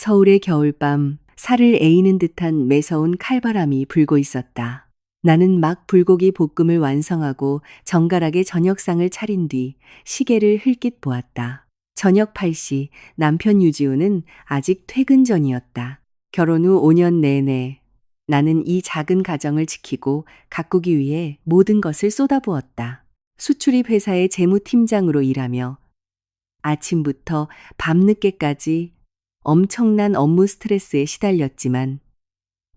서울의 겨울밤, 살을 에이는 듯한 매서운 칼바람이 불고 있었다. 나는 막 불고기 볶음을 완성하고 정갈하게 저녁상을 차린 뒤 시계를 흘낏 보았다. 저녁 8시, 남편 유지우는 아직 퇴근 전이었다. 결혼 후 5년 내내 나는 이 작은 가정을 지키고 가꾸기 위해 모든 것을 쏟아부었다. 수출입 회사의 재무팀장으로 일하며 아침부터 밤늦게까지 엄청난 업무 스트레스에 시달렸지만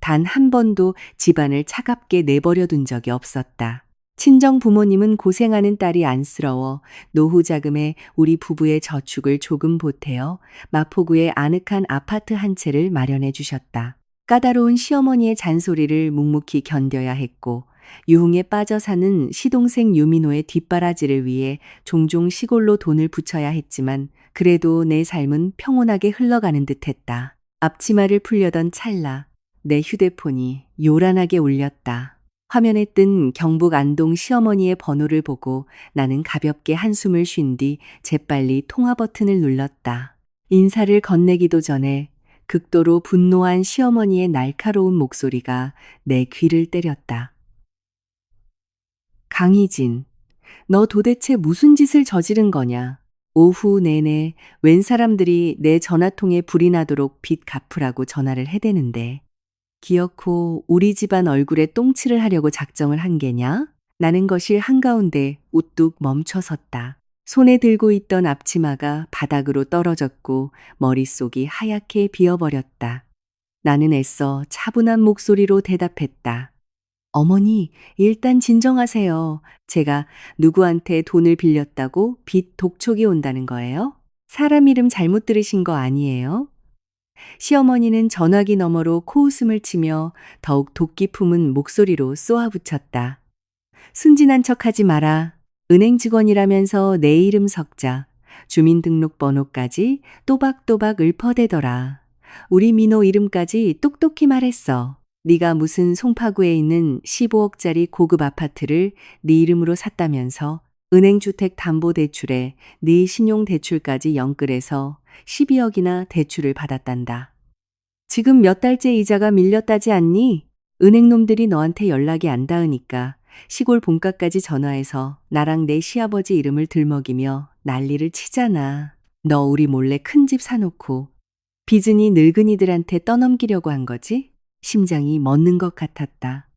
단 한 번도 집안을 차갑게 내버려 둔 적이 없었다. 친정 부모님은 고생하는 딸이 안쓰러워 노후 자금에 우리 부부의 저축을 조금 보태어 마포구에 아늑한 아파트 한 채를 마련해 주셨다. 까다로운 시어머니의 잔소리를 묵묵히 견뎌야 했고 유흥에 빠져 사는 시동생 유민호의 뒷바라지를 위해 종종 시골로 돈을 붙여야 했지만 그래도 내 삶은 평온하게 흘러가는 듯했다. 앞치마를 풀려던 찰나 내 휴대폰이 요란하게 울렸다. 화면에 뜬 경북 안동 시어머니의 번호를 보고 나는 가볍게 한숨을 쉰 뒤 재빨리 통화 버튼을 눌렀다. 인사를 건네기도 전에 극도로 분노한 시어머니의 날카로운 목소리가 내 귀를 때렸다. 강희진, 너 도대체 무슨 짓을 저지른 거냐? 오후 내내 웬 사람들이 내 전화통에 불이 나도록 빚 갚으라고 전화를 해대는데 기어코 우리 집안 얼굴에 똥칠을 하려고 작정을 한 게냐? 나는 거실 한가운데 우뚝 멈춰섰다. 손에 들고 있던 앞치마가 바닥으로 떨어졌고 머릿속이 하얗게 비어버렸다. 나는 애써 차분한 목소리로 대답했다. 어머니, 일단 진정하세요. 제가 누구한테 돈을 빌렸다고 빚 독촉이 온다는 거예요? 사람 이름 잘못 들으신 거 아니에요? 시어머니는 전화기 너머로 코웃음을 치며 더욱 도끼 품은 목소리로 쏘아붙였다. 순진한 척하지 마라. 은행 직원이라면서 내 이름 석자, 주민등록번호까지 또박또박 읊어대더라. 우리 민호 이름까지 똑똑히 말했어. 네가 무슨 송파구에 있는 15억짜리 고급 아파트를 네 이름으로 샀다면서 은행주택담보대출에 네 신용대출까지 연끌해서 12억이나 대출을 받았단다. 지금 몇 달째 이자가 밀렸다지 않니? 은행놈들이 너한테 연락이 안 닿으니까 시골 본가까지 전화해서 나랑 내 시아버지 이름을 들먹이며 난리를 치잖아. 너 우리 몰래 큰 집 사놓고 빚은이 늙은이들한테 떠넘기려고 한 거지? 심장이 멎는 것 같았다.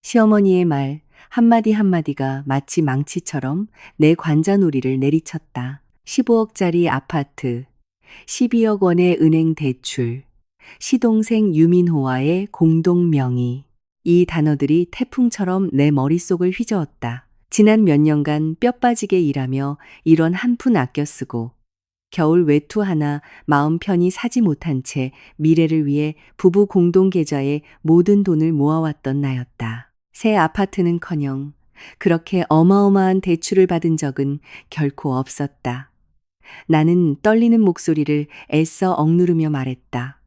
시어머니의 말 한마디 한마디가 마치 망치처럼 내 관자놀이를 내리쳤다. 15억짜리 아파트, 12억 원의 은행 대출, 시동생 유민호와의 공동 명의. 이 단어들이 태풍처럼 내 머릿속을 휘저었다. 지난 몇 년간 뼈 빠지게 일하며 1원 한 푼 아껴 쓰고 겨울 외투 하나 마음 편히 사지 못한 채 미래를 위해 부부 공동 계좌에 모든 돈을 모아왔던 나였다. 새 아파트는커녕 그렇게 어마어마한 대출을 받은 적은 결코 없었다. 나는 떨리는 목소리를 애써 억누르며 말했다.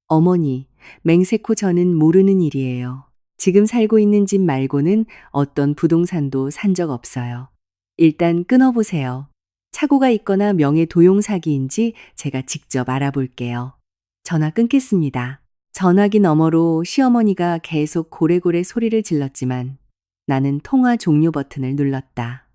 어머니, 맹세코 저는 모르는 일이에요. 지금 살고 있는 집 말고는 어떤 부동산도 산 적 없어요. 일단 끊어보세요. 착오가 있거나 명예 도용 사기인지 제가 직접 알아볼게요. 전화 끊겠습니다. 전화기 너머로 시어머니가 계속 고래고래 소리를 질렀지만 나는 통화 종료 버튼을 눌렀다.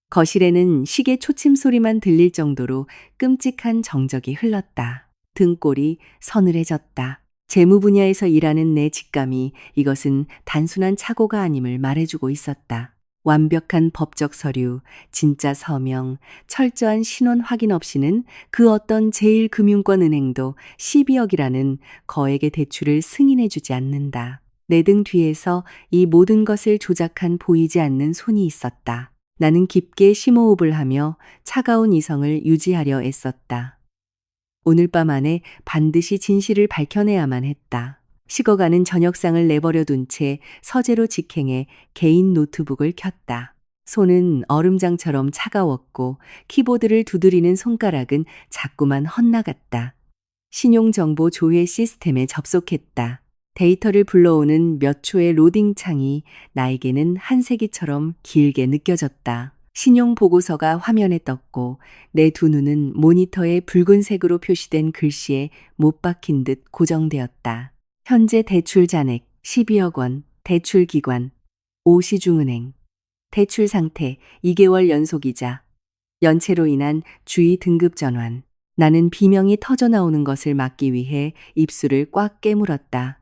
거실에는 시계 초침 소리만 들릴 정도로 끔찍한 정적이 흘렀다. 등골이 서늘해졌다. 재무 분야에서 일하는 내 직감이 이것은 단순한 착오가 아님을 말해주고 있었다. 완벽한 법적 서류, 진짜 서명, 철저한 신원 확인 없이는 그 어떤 제1금융권 은행도 12억이라는 거액의 대출을 승인해주지 않는다. 내 등 뒤에서 이 모든 것을 조작한 보이지 않는 손이 있었다. 나는 깊게 심호흡을 하며 차가운 이성을 유지하려 애썼다. 오늘 밤 안에 반드시 진실을 밝혀내야만 했다. 식어가는 저녁상을 내버려 둔 채 서재로 직행해 개인 노트북을 켰다. 손은 얼음장처럼 차가웠고 키보드를 두드리는 손가락은 자꾸만 헛나갔다. 신용정보 조회 시스템에 접속했다. 데이터를 불러오는 몇 초의 로딩 창이 나에게는 한 세기처럼 길게 느껴졌다. 신용 보고서가 화면에 떴고 내 두 눈은 모니터에 붉은색으로 표시된 글씨에 못 박힌 듯 고정되었다. 현재 대출 잔액 12억 원, 대출 기관 오시중은행, 대출 상태 2개월 연속이자, 연체로 인한 주의 등급 전환. 나는 비명이 터져 나오는 것을 막기 위해 입술을 꽉 깨물었다.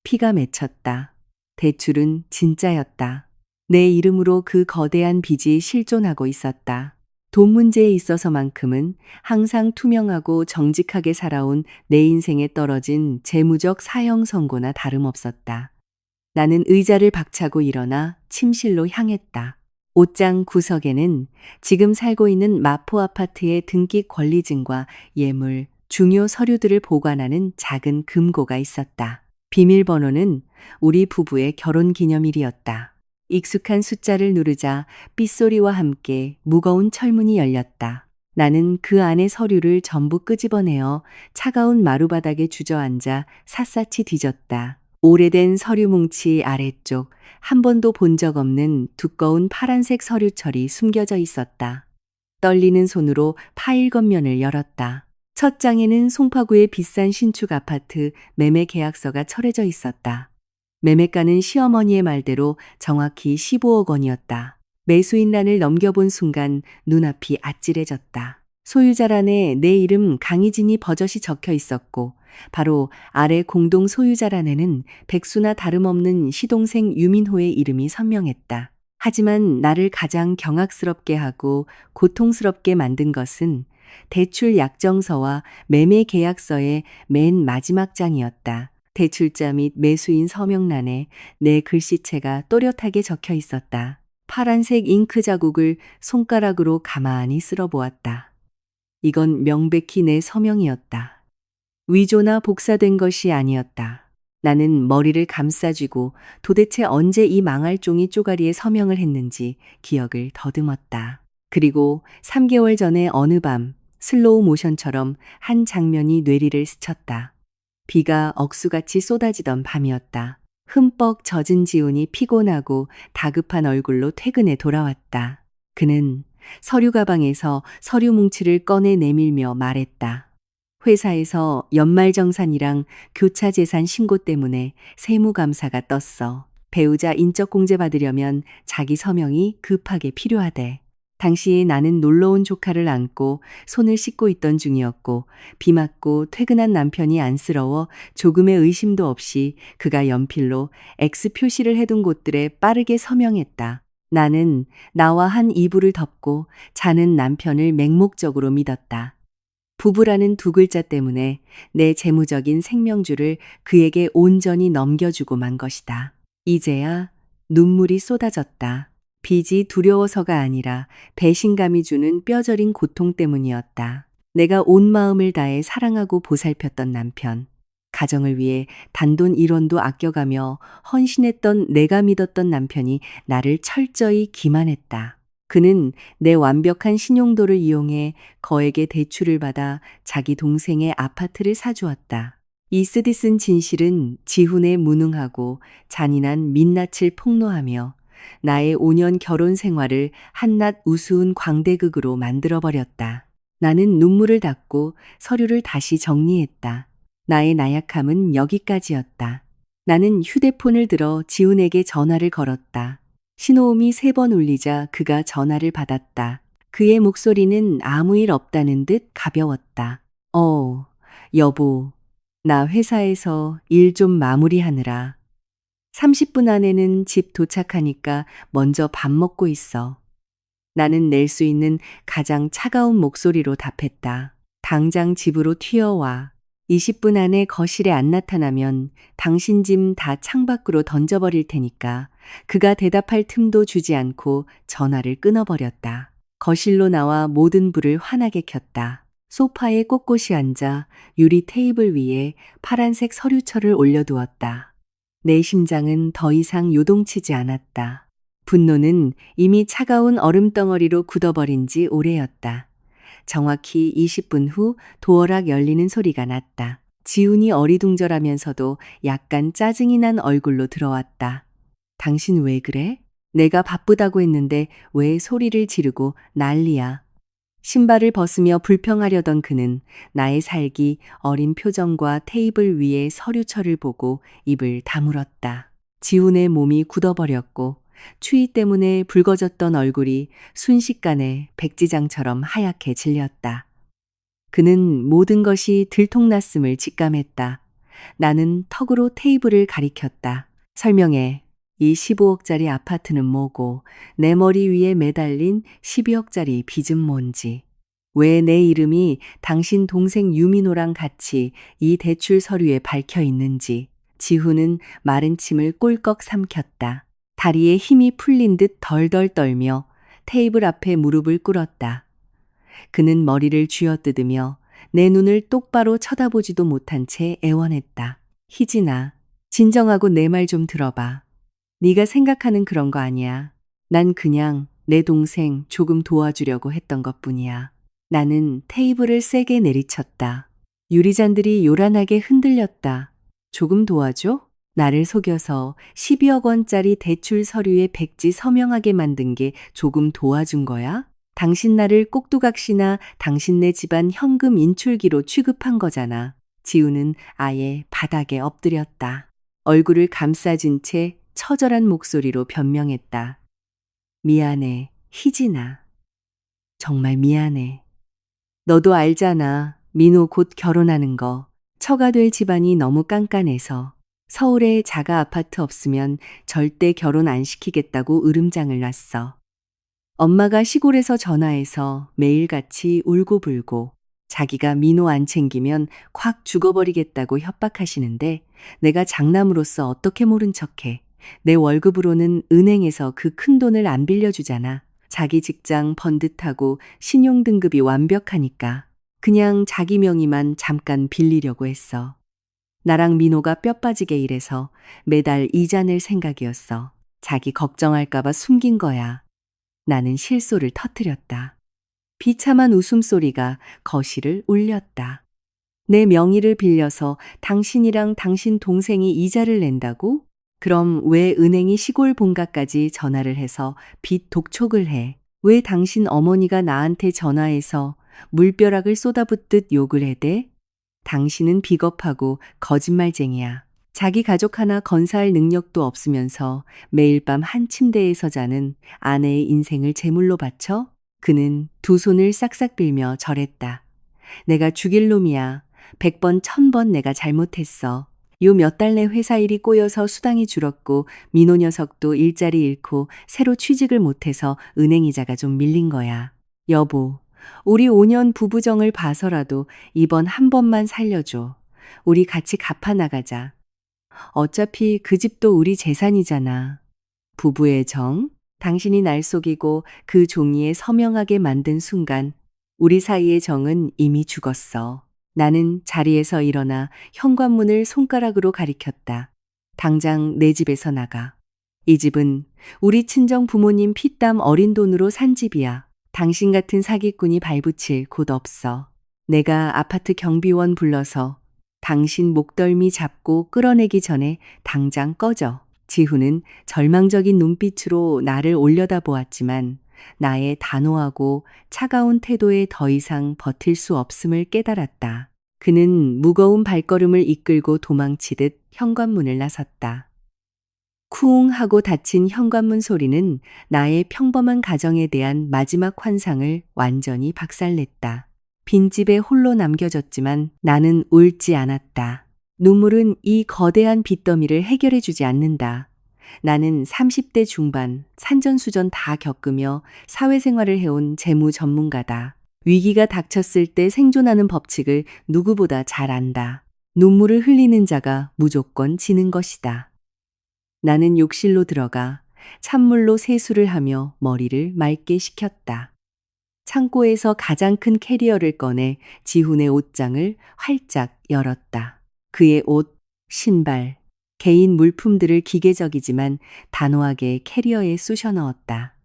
피가 맺혔다. 대출은 진짜였다. 내 이름으로 그 거대한 빚이 실존하고 있었다. 돈 문제에 있어서만큼은 항상 투명하고 정직하게 살아온 내 인생에 떨어진 재무적 사형 선고나 다름없었다. 나는 의자를 박차고 일어나 침실로 향했다. 옷장 구석에는 지금 살고 있는 마포 아파트의 등기 권리증과 예물, 중요 서류들을 보관하는 작은 금고가 있었다. 비밀번호는 우리 부부의 결혼 기념일이었다. 익숙한 숫자를 누르자 삐소리와 함께 무거운 철문이 열렸다. 나는 그 안의 서류를 전부 끄집어내어 차가운 마루바닥에 주저앉아 샅샅이 뒤졌다. 오래된 서류 뭉치 아래쪽 한 번도 본 적 없는 두꺼운 파란색 서류철이 숨겨져 있었다. 떨리는 손으로 파일 겉면을 열었다. 첫 장에는 송파구의 비싼 신축 아파트 매매 계약서가 철해져 있었다. 매매가는 시어머니의 말대로 정확히 15억 원이었다. 매수인란을 넘겨본 순간 눈앞이 아찔해졌다. 소유자란에 내 이름 강희진이 버젓이 적혀 있었고 바로 아래 공동 소유자란에는 백수나 다름없는 시동생 유민호의 이름이 선명했다. 하지만 나를 가장 경악스럽게 하고 고통스럽게 만든 것은 대출 약정서와 매매 계약서의 맨 마지막 장이었다. 대출자 및 매수인 서명란에 내 글씨체가 또렷하게 적혀 있었다. 파란색 잉크 자국을 손가락으로 가만히 쓸어보았다. 이건 명백히 내 서명이었다. 위조나 복사된 것이 아니었다. 나는 머리를 감싸쥐고 도대체 언제 이 망할 종이 쪼가리에 서명을 했는지 기억을 더듬었다. 그리고 3개월 전에 어느 밤 슬로우 모션처럼 한 장면이 뇌리를 스쳤다. 비가 억수같이 쏟아지던 밤이었다. 흠뻑 젖은 지훈이 피곤하고 다급한 얼굴로 퇴근에 돌아왔다. 그는 서류 가방에서 서류 뭉치를 꺼내 내밀며 말했다. 회사에서 연말정산이랑 교차재산 신고 때문에 세무감사가 떴어. 배우자 인적공제 받으려면 자기 서명이 급하게 필요하대. 당시에 나는 놀러온 조카를 안고 손을 씻고 있던 중이었고 비 맞고 퇴근한 남편이 안쓰러워 조금의 의심도 없이 그가 연필로 X 표시를 해둔 곳들에 빠르게 서명했다. 나는 나와 한 이불을 덮고 자는 남편을 맹목적으로 믿었다. 부부라는 두 글자 때문에 내 재무적인 생명줄을 그에게 온전히 넘겨주고 만 것이다. 이제야 눈물이 쏟아졌다. 빚이 두려워서가 아니라 배신감이 주는 뼈저린 고통 때문이었다. 내가 온 마음을 다해 사랑하고 보살폈던 남편, 가정을 위해 단돈 1원도 아껴가며 헌신했던 내가 믿었던 남편이 나를 철저히 기만했다. 그는 내 완벽한 신용도를 이용해 거액의 대출을 받아 자기 동생의 아파트를 사주었다. 이 쓰디쓴 진실은 지훈의 무능하고 잔인한 민낯을 폭로하며 나의 5년 결혼 생활을 한낱 우스운 광대극으로 만들어버렸다. 나는 눈물을 닦고 서류를 다시 정리했다. 나의 나약함은 여기까지였다. 나는 휴대폰을 들어 지훈에게 전화를 걸었다. 신호음이 3번 울리자 그가 전화를 받았다. 그의 목소리는 아무 일 없다는 듯 가벼웠다. 여보, 나 회사에서 일 좀 마무리하느라 30분 안에는 집 도착하니까 먼저 밥 먹고 있어. 나는 낼 수 있는 가장 차가운 목소리로 답했다. 당장 집으로 튀어와. 20분 안에 거실에 안 나타나면 당신 짐 다 창밖으로 던져버릴 테니까. 그가 대답할 틈도 주지 않고 전화를 끊어버렸다. 거실로 나와 모든 불을 환하게 켰다. 소파에 꼿꼿이 앉아 유리 테이블 위에 파란색 서류철을 올려두었다. 내 심장은 더 이상 요동치지 않았다. 분노는 이미 차가운 얼음덩어리로 굳어버린 지 오래였다. 정확히 20분 후 도어락 열리는 소리가 났다. 지훈이 어리둥절하면서도 약간 짜증이 난 얼굴로 들어왔다. 당신 왜 그래? 내가 바쁘다고 했는데 왜 소리를 지르고 난리야. 신발을 벗으며 불평하려던 그는 나의 살기 어린 표정과 테이블 위의 서류철을 보고 입을 다물었다. 지훈의 몸이 굳어버렸고 추위 때문에 붉어졌던 얼굴이 순식간에 백지장처럼 하얗게 질렸다. 그는 모든 것이 들통났음을 직감했다. 나는 턱으로 테이블을 가리켰다. 설명해. 이 15억짜리 아파트는 뭐고 내 머리 위에 매달린 12억짜리 빚은 뭔지. 왜 내 이름이 당신 동생 유민호랑 같이 이 대출 서류에 밝혀 있는지. 지훈은 마른 침을 꼴꺽 삼켰다. 다리에 힘이 풀린 듯 덜덜 떨며 테이블 앞에 무릎을 꿇었다. 그는 머리를 쥐어뜯으며 내 눈을 똑바로 쳐다보지도 못한 채 애원했다. 희진아, 진정하고 내 말 좀 들어봐. 네가 생각하는 그런 거 아니야. 난 그냥 내 동생 조금 도와주려고 했던 것뿐이야. 나는 테이블을 세게 내리쳤다. 유리잔들이 요란하게 흔들렸다. 조금 도와줘? 나를 속여서 12억 원짜리 대출 서류에 백지 서명하게 만든 게 조금 도와준 거야? 당신 나를 꼭두각시나 당신네 집안 현금 인출기로 취급한 거잖아. 지우는 아예 바닥에 엎드렸다. 얼굴을 감싸진 채 처절한 목소리로 변명했다. 미안해, 희진아. 정말 미안해. 너도 알잖아. 민호 곧 결혼하는 거. 처가 될 집안이 너무 깐깐해서 서울에 자가 아파트 없으면 절대 결혼 안 시키겠다고 으름장을 놨어. 엄마가 시골에서 전화해서 매일같이 울고불고 자기가 민호 안 챙기면 콱 죽어버리겠다고 협박하시는데 내가 장남으로서 어떻게 모른 척해. 내 월급으로는 은행에서 그 큰 돈을 안 빌려주잖아. 자기 직장 번듯하고 신용등급이 완벽하니까 그냥 자기 명의만 잠깐 빌리려고 했어. 나랑 민호가 뼈 빠지게 일해서 매달 이자 낼 생각이었어. 자기 걱정할까봐 숨긴 거야. 나는 실소를 터뜨렸다. 비참한 웃음소리가 거실을 울렸다. 내 명의를 빌려서 당신이랑 당신 동생이 이자를 낸다고? 그럼 왜 은행이 시골 본가까지 전화를 해서 빚 독촉을 해? 왜 당신 어머니가 나한테 전화해서 물벼락을 쏟아붓듯 욕을 해대? 당신은 비겁하고 거짓말쟁이야. 자기 가족 하나 건사할 능력도 없으면서 매일 밤 한 침대에서 자는 아내의 인생을 제물로 바쳐? 그는 두 손을 싹싹 빌며 절했다. 내가 죽일 놈이야. 100번, 1000번 내가 잘못했어. 요 몇 달 내 회사 일이 꼬여서 수당이 줄었고 민호 녀석도 일자리 잃고 새로 취직을 못해서 은행 이자가 좀 밀린 거야. 여보, 우리 5년 부부정을 봐서라도 이번 한 번만 살려줘. 우리 같이 갚아나가자. 어차피 그 집도 우리 재산이잖아. 부부의 정? 당신이 날 속이고 그 종이에 서명하게 만든 순간 우리 사이의 정은 이미 죽었어. 나는 자리에서 일어나 현관문을 손가락으로 가리켰다. 당장 내 집에서 나가. 이 집은 우리 친정 부모님 피땀 어린 돈으로 산 집이야. 당신 같은 사기꾼이 발붙일 곳 없어. 내가 아파트 경비원 불러서 당신 목덜미 잡고 끌어내기 전에 당장 꺼져. 지훈은 절망적인 눈빛으로 나를 올려다보았지만 나의 단호하고 차가운 태도에 더 이상 버틸 수 없음을 깨달았다. 그는 무거운 발걸음을 이끌고 도망치듯 현관문을 나섰다. 쿵 하고 닫힌 현관문 소리는 나의 평범한 가정에 대한 마지막 환상을 완전히 박살냈다. 빈집에 홀로 남겨졌지만 나는 울지 않았다. 눈물은 이 거대한 빚더미를 해결해주지 않는다. 나는 30대 중반, 산전수전 다 겪으며 사회생활을 해온 재무 전문가다. 위기가 닥쳤을 때 생존하는 법칙을 누구보다 잘 안다. 눈물을 흘리는 자가 무조건 지는 것이다. 나는 욕실로 들어가 찬물로 세수를 하며 머리를 맑게 식혔다. 창고에서 가장 큰 캐리어를 꺼내 지훈의 옷장을 활짝 열었다. 그의 옷, 신발, 개인 물품들을 기계적이지만 단호하게 캐리어에 쑤셔 넣었다.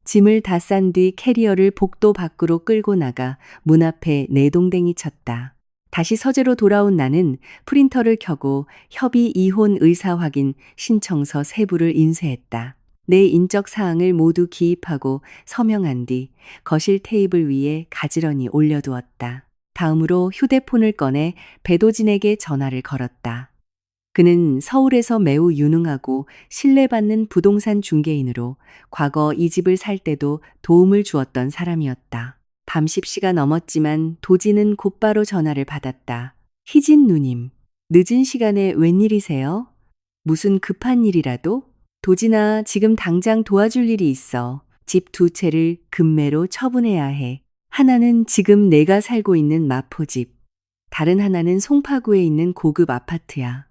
짐을 다 싼 뒤 캐리어를 복도 밖으로 끌고 나가 문 앞에 내동댕이 쳤다. 다시 서재로 돌아온 나는 프린터를 켜고 협의 이혼 의사 확인 신청서 3부를 인쇄했다. 내 인적 사항을 모두 기입하고 서명한 뒤 거실 테이블 위에 가지런히 올려두었다. 다음으로 휴대폰을 꺼내 배도진에게 전화를 걸었다. 그는 서울에서 매우 유능하고 신뢰받는 부동산 중개인으로 과거 이 집을 살 때도 도움을 주었던 사람이었다. 밤 10시가 넘었지만 도진은 곧바로 전화를 받았다. 희진 누님, 늦은 시간에 웬일이세요? 무슨 급한 일이라도? 도진아, 지금 당장 도와줄 일이 있어. 집 두 채를 급매로 처분해야 해. 하나는 지금 내가 살고 있는 마포집. 다른 하나는 송파구에 있는 고급 아파트야.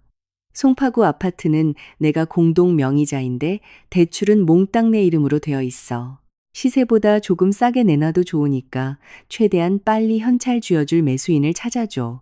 송파구 아파트는 내가 공동 명의자인데 대출은 몽땅 내 이름으로 되어 있어. 시세보다 조금 싸게 내놔도 좋으니까 최대한 빨리 현찰 쥐어줄 매수인을 찾아줘.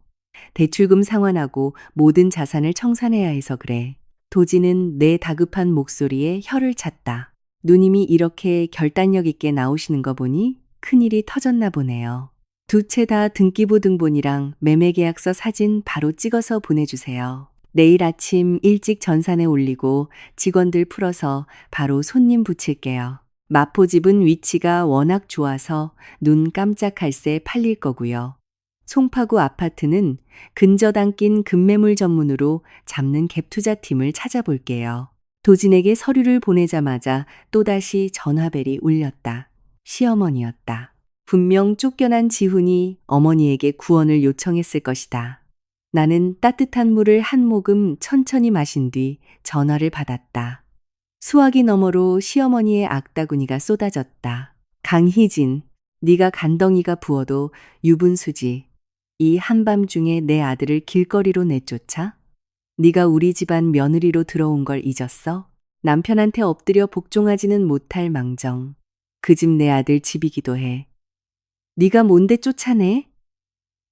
대출금 상환하고 모든 자산을 청산해야 해서 그래. 도지는 내 다급한 목소리에 혀를 찼다. 누님이 이렇게 결단력 있게 나오시는 거 보니 큰일이 터졌나 보네요. 두 채 다 등기부 등본이랑 매매계약서 사진 바로 찍어서 보내주세요. 내일 아침 일찍 전산에 올리고 직원들 풀어서 바로 손님 붙일게요. 마포집은 위치가 워낙 좋아서 눈 깜짝할 새 팔릴 거고요. 송파구 아파트는 근저 담긴 급매물 전문으로 잡는 갭투자팀을 찾아볼게요. 도진에게 서류를 보내자마자 또다시 전화벨이 울렸다. 시어머니였다. 분명 쫓겨난 지훈이 어머니에게 구원을 요청했을 것이다. 나는 따뜻한 물을 한 모금 천천히 마신 뒤 전화를 받았다. 수화기 너머로 시어머니의 악다구니가 쏟아졌다. 강희진, 네가 간덩이가 부어도 유분수지. 이 한밤중에 내 아들을 길거리로 내쫓아? 네가 우리 집안 며느리로 들어온 걸 잊었어? 남편한테 엎드려 복종하지는 못할 망정. 그 집 내 아들 집이기도 해. 네가 뭔데 쫓아내?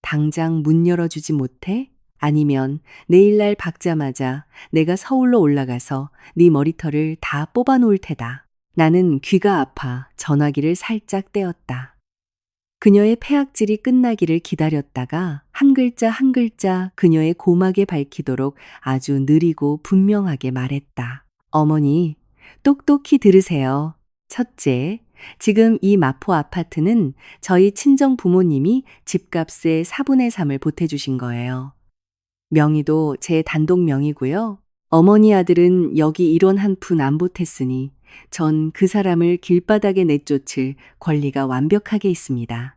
당장 문 열어주지 못해? 아니면 내일날 박자마자 내가 서울로 올라가서 네 머리털을 다 뽑아놓을 테다. 나는 귀가 아파 전화기를 살짝 떼었다. 그녀의 폐악질이 끝나기를 기다렸다가 한 글자 한 글자 그녀의 고막에 밝히도록 아주 느리고 분명하게 말했다. 어머니, 똑똑히 들으세요. 첫째, 지금 이 마포 아파트는 저희 친정 부모님이 집값의 4분의 3을 보태주신 거예요. 명의도 제 단독 명의고요. 어머니 아들은 여기 1원 한 푼 안 보탰으니 전 그 사람을 길바닥에 내쫓을 권리가 완벽하게 있습니다.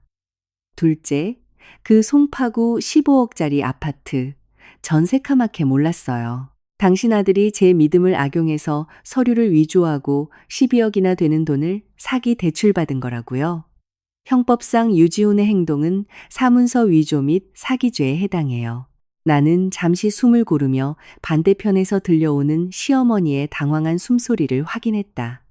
둘째, 그 송파구 15억짜리 아파트 전세 카맣게 몰랐어요. 당신 아들이 제 믿음을 악용해서 서류를 위조하고 12억이나 되는 돈을 사기 대출받은 거라고요. 형법상 유지훈의 행동은 사문서 위조 및 사기죄에 해당해요. 나는 잠시 숨을 고르며 반대편에서 들려오는 시어머니의 당황한 숨소리를 확인했다.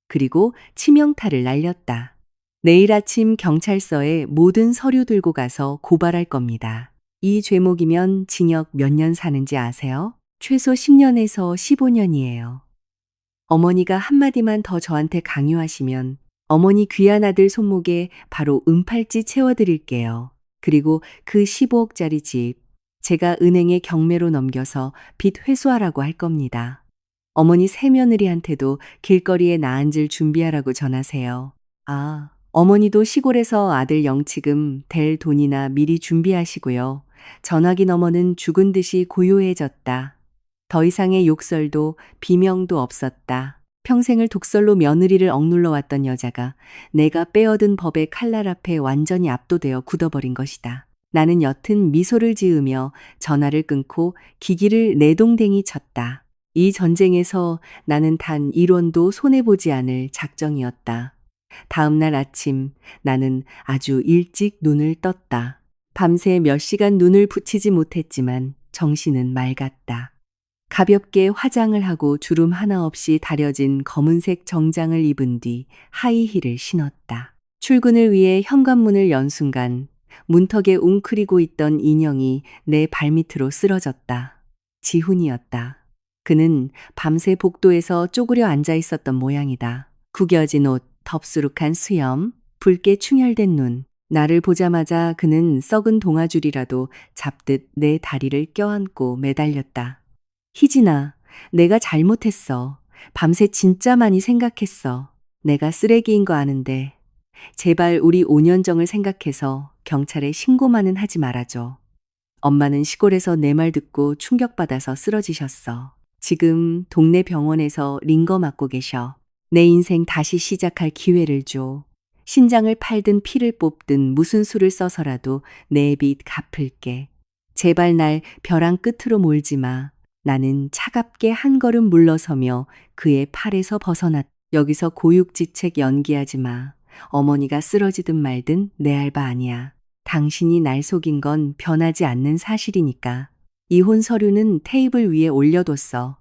그리고 치명타를 날렸다. 내일 아침 경찰서에 모든 서류 들고 가서 고발할 겁니다. 이 죄목이면 징역 몇 년 사는지 아세요? 최소 10년에서 15년이에요. 어머니가 한마디만 더 저한테 강요하시면 어머니 귀한 아들 손목에 바로 은팔찌 채워드릴게요. 그리고 그 15억짜리 집 제가 은행에 경매로 넘겨서 빚 회수하라고 할 겁니다. 어머니 새며느리한테도 길거리에 나앉을 준비하라고 전하세요. 아, 어머니도 시골에서 아들 영치금 될 돈이나 미리 준비하시고요. 전화기 너머는 죽은 듯이 고요해졌다. 더 이상의 욕설도 비명도 없었다. 평생을 독설로 며느리를 억눌러 왔던 여자가 내가 빼어든 법의 칼날 앞에 완전히 압도되어 굳어버린 것이다. 나는 옅은 미소를 지으며 전화를 끊고 기기를 내동댕이 쳤다. 이 전쟁에서 나는 단 1원도 손해보지 않을 작정이었다. 다음 날 아침 나는 아주 일찍 눈을 떴다. 밤새 몇 시간 눈을 붙이지 못했지만 정신은 맑았다. 가볍게 화장을 하고 주름 하나 없이 다려진 검은색 정장을 입은 뒤 하이힐을 신었다. 출근을 위해 현관문을 연 순간 문턱에 웅크리고 있던 인형이 내 발밑으로 쓰러졌다. 지훈이었다. 그는 밤새 복도에서 쪼그려 앉아 있었던 모양이다. 구겨진 옷, 덥수룩한 수염, 붉게 충혈된 눈. 나를 보자마자 그는 썩은 동아줄이라도 잡듯 내 다리를 껴안고 매달렸다. 희진아, 내가 잘못했어. 밤새 진짜 많이 생각했어. 내가 쓰레기인 거 아는데. 제발 우리 5년 정을 생각해서 경찰에 신고만은 하지 말아줘. 엄마는 시골에서 내 말 듣고 충격받아서 쓰러지셨어. 지금 동네 병원에서 링거 맞고 계셔. 내 인생 다시 시작할 기회를 줘. 신장을 팔든 피를 뽑든 무슨 수를 써서라도 내 빚 갚을게. 제발 날 벼랑 끝으로 몰지 마. 나는 차갑게 한 걸음 물러서며 그의 팔에서 벗어났다. 여기서 고육지책 연기하지 마. 어머니가 쓰러지든 말든 내 알 바 아니야. 당신이 날 속인 건 변하지 않는 사실이니까. 이혼 서류는 테이블 위에 올려뒀어.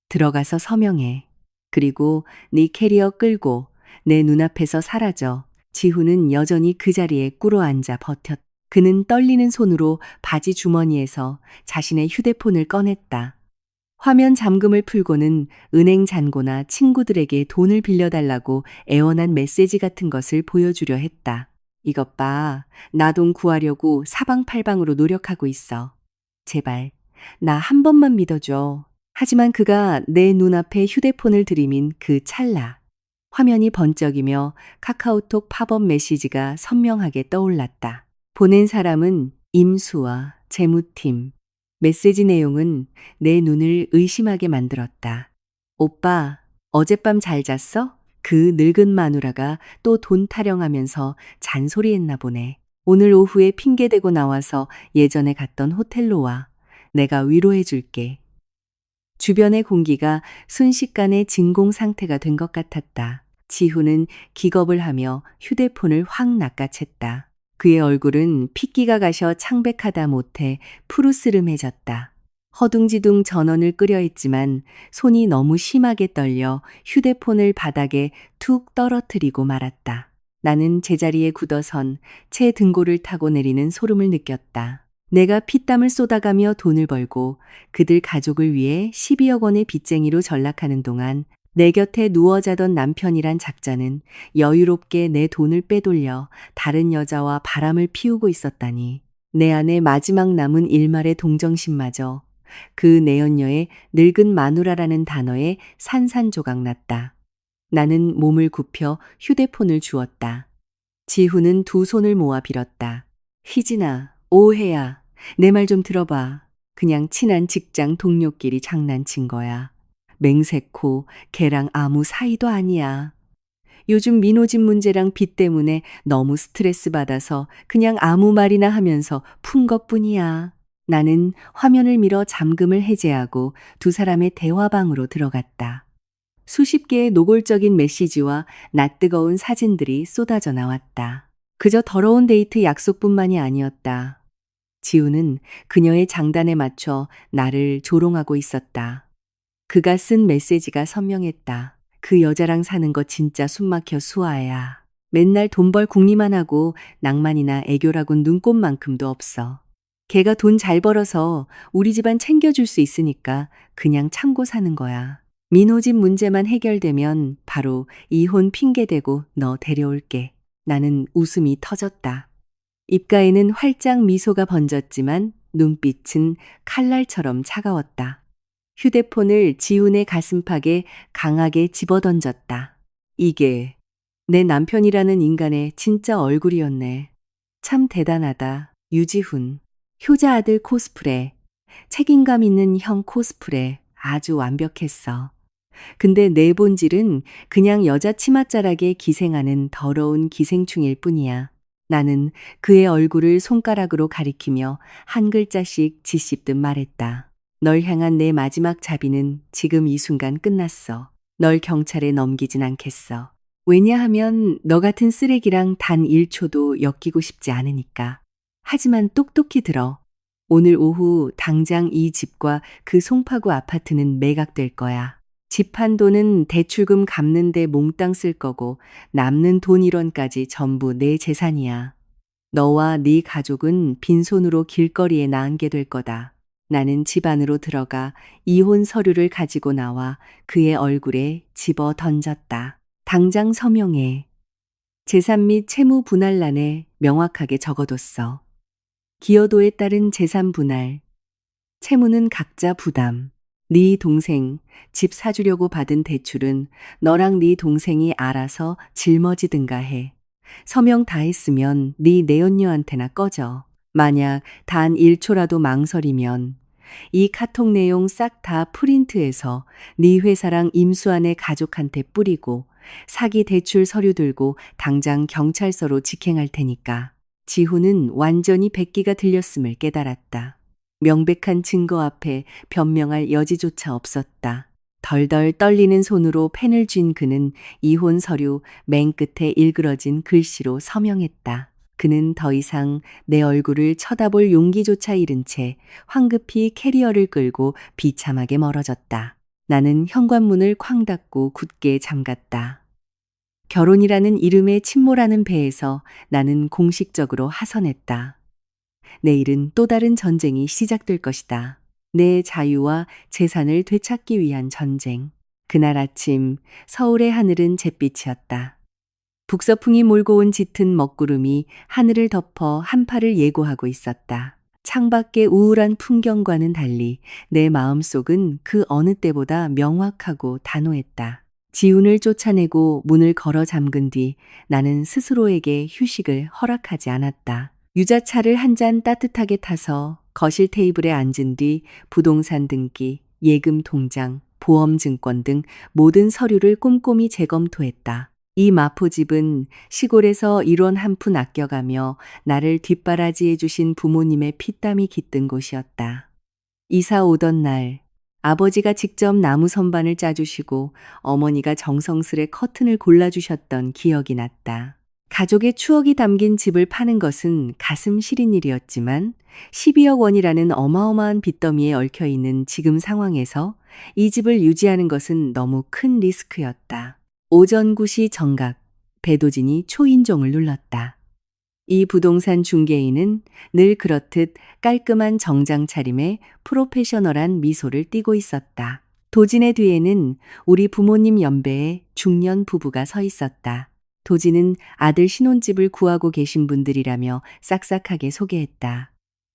들어가서 서명해. 그리고 네 캐리어 끌고 내 눈앞에서 사라져. 지훈은 여전히 그 자리에 꿇어앉아 버텼다. 그는 떨리는 손으로 바지 주머니에서 자신의 휴대폰을 꺼냈다. 화면 잠금을 풀고는 은행 잔고나 친구들에게 돈을 빌려달라고 애원한 메시지 같은 것을 보여주려 했다. 이것 봐. 나 돈 구하려고 사방팔방으로 노력하고 있어. 제발, 나 한 번만 믿어줘. 하지만 그가 내 눈앞에 휴대폰을 들이민 그 찰나. 화면이 번쩍이며 카카오톡 팝업 메시지가 선명하게 떠올랐다. 보낸 사람은 임수와 재무팀. 메시지 내용은 내 눈을 의심하게 만들었다. 오빠, 어젯밤 잘 잤어? 그 늙은 마누라가 또 돈 타령하면서 잔소리했나 보네. 오늘 오후에 핑계대고 나와서 예전에 갔던 호텔로 와. 내가 위로해 줄게. 주변의 공기가 순식간에 진공 상태가 된 것 같았다. 지훈은 기겁을 하며 휴대폰을 확 낚아챘다. 그의 얼굴은 핏기가 가셔 창백하다 못해 푸르스름해졌다. 허둥지둥 전원을 끄려 했지만 손이 너무 심하게 떨려 휴대폰을 바닥에 툭 떨어뜨리고 말았다. 나는 제자리에 굳어선 채 등골을 타고 내리는 소름을 느꼈다. 내가 피땀을 쏟아가며 돈을 벌고 그들 가족을 위해 12억 원의 빚쟁이로 전락하는 동안 내 곁에 누워 자던 남편이란 작자는 여유롭게 내 돈을 빼돌려 다른 여자와 바람을 피우고 있었다니. 내 안에 마지막 남은 일말의 동정심마저 그 내연녀의 늙은 마누라라는 단어에 산산조각 났다. 나는 몸을 굽혀 휴대폰을 주었다. 지훈은 두 손을 모아 빌었다. 희진아, 오해야. 내 말 좀 들어봐. 그냥 친한 직장 동료끼리 장난친 거야. 맹세코 걔랑 아무 사이도 아니야. 요즘 민호집 문제랑 빚 때문에 너무 스트레스 받아서 그냥 아무 말이나 하면서 푼 것뿐이야. 나는 화면을 밀어 잠금을 해제하고 두 사람의 대화방으로 들어갔다. 수십 개의 노골적인 메시지와 낯뜨거운 사진들이 쏟아져 나왔다. 그저 더러운 데이트 약속뿐만이 아니었다. 지우는 그녀의 장단에 맞춰 나를 조롱하고 있었다. 그가 쓴 메시지가 선명했다. 그 여자랑 사는 거 진짜 숨막혀 수아야. 맨날 돈 벌 궁리만 하고 낭만이나 애교라곤 눈꼽만큼도 없어. 걔가 돈 잘 벌어서 우리 집안 챙겨줄 수 있으니까 그냥 참고 사는 거야. 민호집 문제만 해결되면 바로 이혼 핑계대고 너 데려올게. 나는 웃음이 터졌다. 입가에는 활짝 미소가 번졌지만 눈빛은 칼날처럼 차가웠다. 휴대폰을 지훈의 가슴팍에 강하게 집어던졌다. 이게 내 남편이라는 인간의 진짜 얼굴이었네. 참 대단하다. 유지훈. 효자 아들 코스프레. 책임감 있는 형 코스프레. 아주 완벽했어. 근데 내 본질은 그냥 여자 치맛자락에 기생하는 더러운 기생충일 뿐이야. 나는 그의 얼굴을 손가락으로 가리키며 한 글자씩 짓씹듯 말했다. 널 향한 내 마지막 자비는 지금 이 순간 끝났어. 널 경찰에 넘기진 않겠어. 왜냐하면 너 같은 쓰레기랑 단 1초도 엮이고 싶지 않으니까. 하지만 똑똑히 들어. 오늘 오후 당장 이 집과 그 송파구 아파트는 매각될 거야. 집 한 돈은 대출금 갚는데 몽땅 쓸 거고 남는 돈 1원까지 전부 내 재산이야. 너와 네 가족은 빈손으로 길거리에 나앉게 될 거다. 나는 집 안으로 들어가 이혼 서류를 가지고 나와 그의 얼굴에 집어 던졌다. 당장 서명해. 재산 및 채무 분할란에 명확하게 적어뒀어. 기여도에 따른 재산 분할, 채무는 각자 부담. 네 동생 집 사주려고 받은 대출은 너랑 네 동생이 알아서 짊어지든가 해. 서명 다 했으면 네 내연녀한테나 꺼져. 만약 단 1초라도 망설이면 이 카톡 내용 싹 다 프린트해서 네 회사랑 임수환의 가족한테 뿌리고 사기 대출 서류 들고 당장 경찰서로 직행할 테니까. 지훈은 완전히 백기가 들렸음을 깨달았다. 명백한 증거 앞에 변명할 여지조차 없었다. 덜덜 떨리는 손으로 펜을 쥔 그는 이혼 서류 맨 끝에 일그러진 글씨로 서명했다. 그는 더 이상 내 얼굴을 쳐다볼 용기조차 잃은 채 황급히 캐리어를 끌고 비참하게 멀어졌다. 나는 현관문을 쾅 닫고 굳게 잠갔다. 결혼이라는 이름의 침몰하는 배에서 나는 공식적으로 하선했다. 내일은 또 다른 전쟁이 시작될 것이다. 내 자유와 재산을 되찾기 위한 전쟁. 그날 아침 서울의 하늘은 잿빛이었다. 북서풍이 몰고 온 짙은 먹구름이 하늘을 덮어 한파를 예고하고 있었다. 창밖의 우울한 풍경과는 달리 내 마음속은 그 어느 때보다 명확하고 단호했다. 지훈을 쫓아내고 문을 걸어 잠근 뒤 나는 스스로에게 휴식을 허락하지 않았다. 유자차를 한 잔 따뜻하게 타서 거실 테이블에 앉은 뒤 부동산 등기, 예금 통장, 보험증권 등 모든 서류를 꼼꼼히 재검토했다. 이 마포집은 시골에서 일원 한 푼 아껴가며 나를 뒷바라지해 주신 부모님의 피땀이 깃든 곳이었다. 이사 오던 날 아버지가 직접 나무 선반을 짜주시고 어머니가 정성스레 커튼을 골라주셨던 기억이 났다. 가족의 추억이 담긴 집을 파는 것은 가슴 시린 일이었지만 12억 원이라는 어마어마한 빚더미에 얽혀있는 지금 상황에서 이 집을 유지하는 것은 너무 큰 리스크였다. 오전 9시 정각, 배도진이 초인종을 눌렀다. 이 부동산 중개인은 늘 그렇듯 깔끔한 정장 차림에 프로페셔널한 미소를 띠고 있었다. 도진의 뒤에는 우리 부모님 연배의 중년 부부가 서 있었다. 도진은 아들 신혼집을 구하고 계신 분들이라며 싹싹하게 소개했다.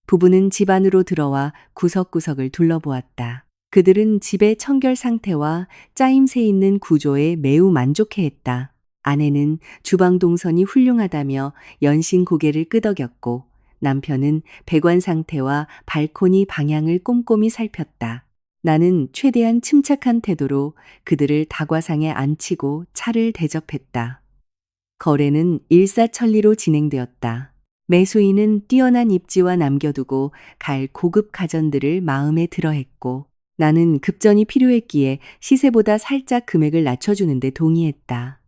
부부는 집 안으로 들어와 구석구석을 둘러보았다. 그들은 집의 청결 상태와 짜임새 있는 구조에 매우 만족해했다. 아내는 주방 동선이 훌륭하다며 연신 고개를 끄덕였고 남편은 배관 상태와 발코니 방향을 꼼꼼히 살폈다. 나는 최대한 침착한 태도로 그들을 다과상에 앉히고 차를 대접했다. 거래는 일사천리로 진행되었다. 매수인은 뛰어난 입지와 남겨두고 갈 고급 가전들을 마음에 들어했고 나는 급전이 필요했기에 시세보다 살짝 금액을 낮춰주는데 동의했다.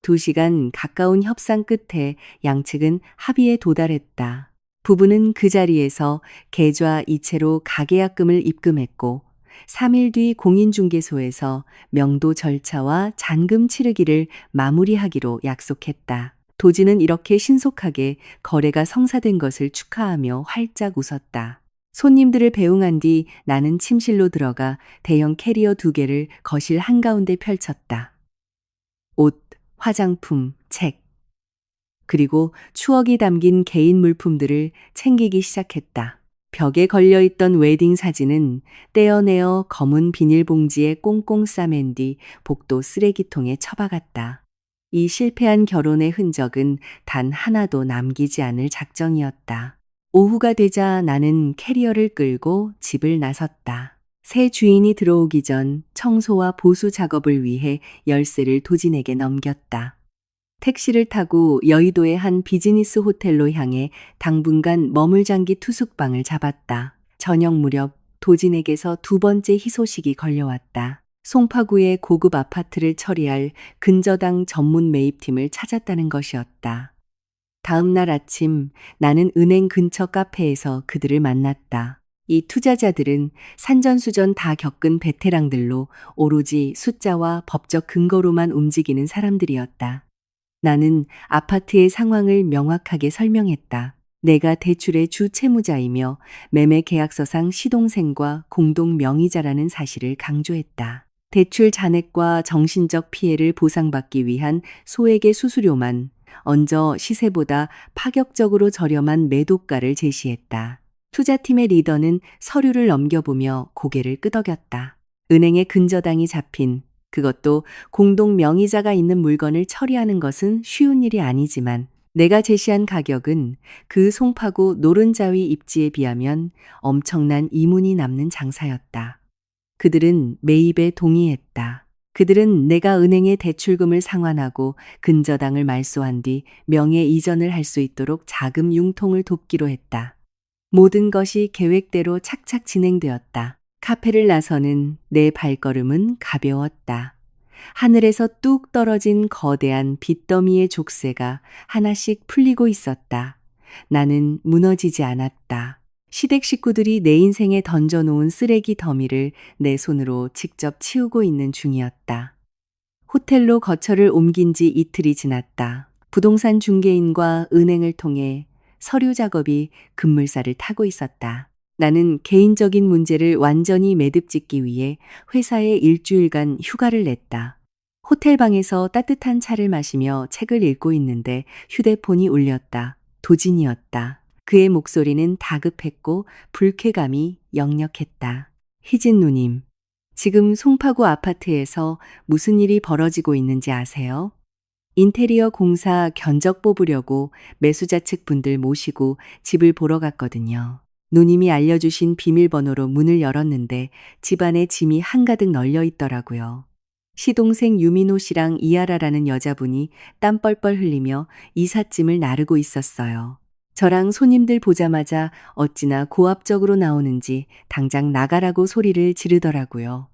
2시간 가까운 협상 끝에 양측은 합의에 도달했다. 부부는 그 자리에서 계좌 이체로 가계약금을 입금했고 3일 뒤 공인중개소에서 명도 절차와 잔금 치르기를 마무리하기로 약속했다. 도진은 이렇게 신속하게 거래가 성사된 것을 축하하며 활짝 웃었다. 손님들을 배웅한 뒤 나는 침실로 들어가 대형 캐리어 2개를 거실 한가운데 펼쳤다. 옷, 화장품, 책, 그리고 추억이 담긴 개인 물품들을 챙기기 시작했다. 벽에 걸려있던 웨딩 사진은 떼어내어 검은 비닐봉지에 꽁꽁 싸맨 뒤 복도 쓰레기통에 처박았다. 이 실패한 결혼의 흔적은 단 하나도 남기지 않을 작정이었다. 오후가 되자 나는 캐리어를 끌고 집을 나섰다. 새 주인이 들어오기 전 청소와 보수 작업을 위해 열쇠를 도진에게 넘겼다. 택시를 타고 여의도의 한 비즈니스 호텔로 향해 당분간 머물장기 투숙방을 잡았다. 저녁 무렵 도진에게서 2번째 희소식이 걸려왔다. 송파구의 고급 아파트를 처리할 근저당 전문 매입팀을 찾았다는 것이었다. 다음 날 아침 나는 은행 근처 카페에서 그들을 만났다. 이 투자자들은 산전수전 다 겪은 베테랑들로 오로지 숫자와 법적 근거로만 움직이는 사람들이었다. 나는 아파트의 상황을 명확하게 설명했다. 내가 대출의 주 채무자이며 매매 계약서상 시동생과 공동 명의자라는 사실을 강조했다. 대출 잔액과 정신적 피해를 보상받기 위한 소액의 수수료만 얹어 시세보다 파격적으로 저렴한 매도가를 제시했다. 투자팀의 리더는 서류를 넘겨보며 고개를 끄덕였다. 은행에 근저당이 잡힌, 그것도 공동 명의자가 있는 물건을 처리하는 것은 쉬운 일이 아니지만 내가 제시한 가격은 그 송파구 노른자위 입지에 비하면 엄청난 이문이 남는 장사였다. 그들은 매입에 동의했다. 그들은 내가 은행에 대출금을 상환하고 근저당을 말소한 뒤 명예 이전을 할 수 있도록 자금 융통을 돕기로 했다. 모든 것이 계획대로 착착 진행되었다. 카페를 나서는 내 발걸음은 가벼웠다. 하늘에서 뚝 떨어진 거대한 빚더미의 족쇄가 하나씩 풀리고 있었다. 나는 무너지지 않았다. 시댁 식구들이 내 인생에 던져놓은 쓰레기 더미를 내 손으로 직접 치우고 있는 중이었다. 호텔로 거처를 옮긴 지 이틀이 지났다. 부동산 중개인과 은행을 통해 서류 작업이 급물살을 타고 있었다. 나는 개인적인 문제를 완전히 매듭짓기 위해 회사에 일주일간 휴가를 냈다. 호텔방에서 따뜻한 차를 마시며 책을 읽고 있는데 휴대폰이 울렸다. 도진이었다. 그의 목소리는 다급했고 불쾌감이 역력했다. 희진 누님, 지금 송파구 아파트에서 무슨 일이 벌어지고 있는지 아세요? 인테리어 공사 견적 뽑으려고 매수자 측 분들 모시고 집을 보러 갔거든요. 누님이 알려주신 비밀번호로 문을 열었는데 집안에 짐이 한가득 널려 있더라고요. 시동생 유민호 씨랑 이하라라는 여자분이 땀 뻘뻘 흘리며 이삿짐을 나르고 있었어요. 저랑 손님들 보자마자 어찌나 고압적으로 나오는지 당장 나가라고 소리를 지르더라고요.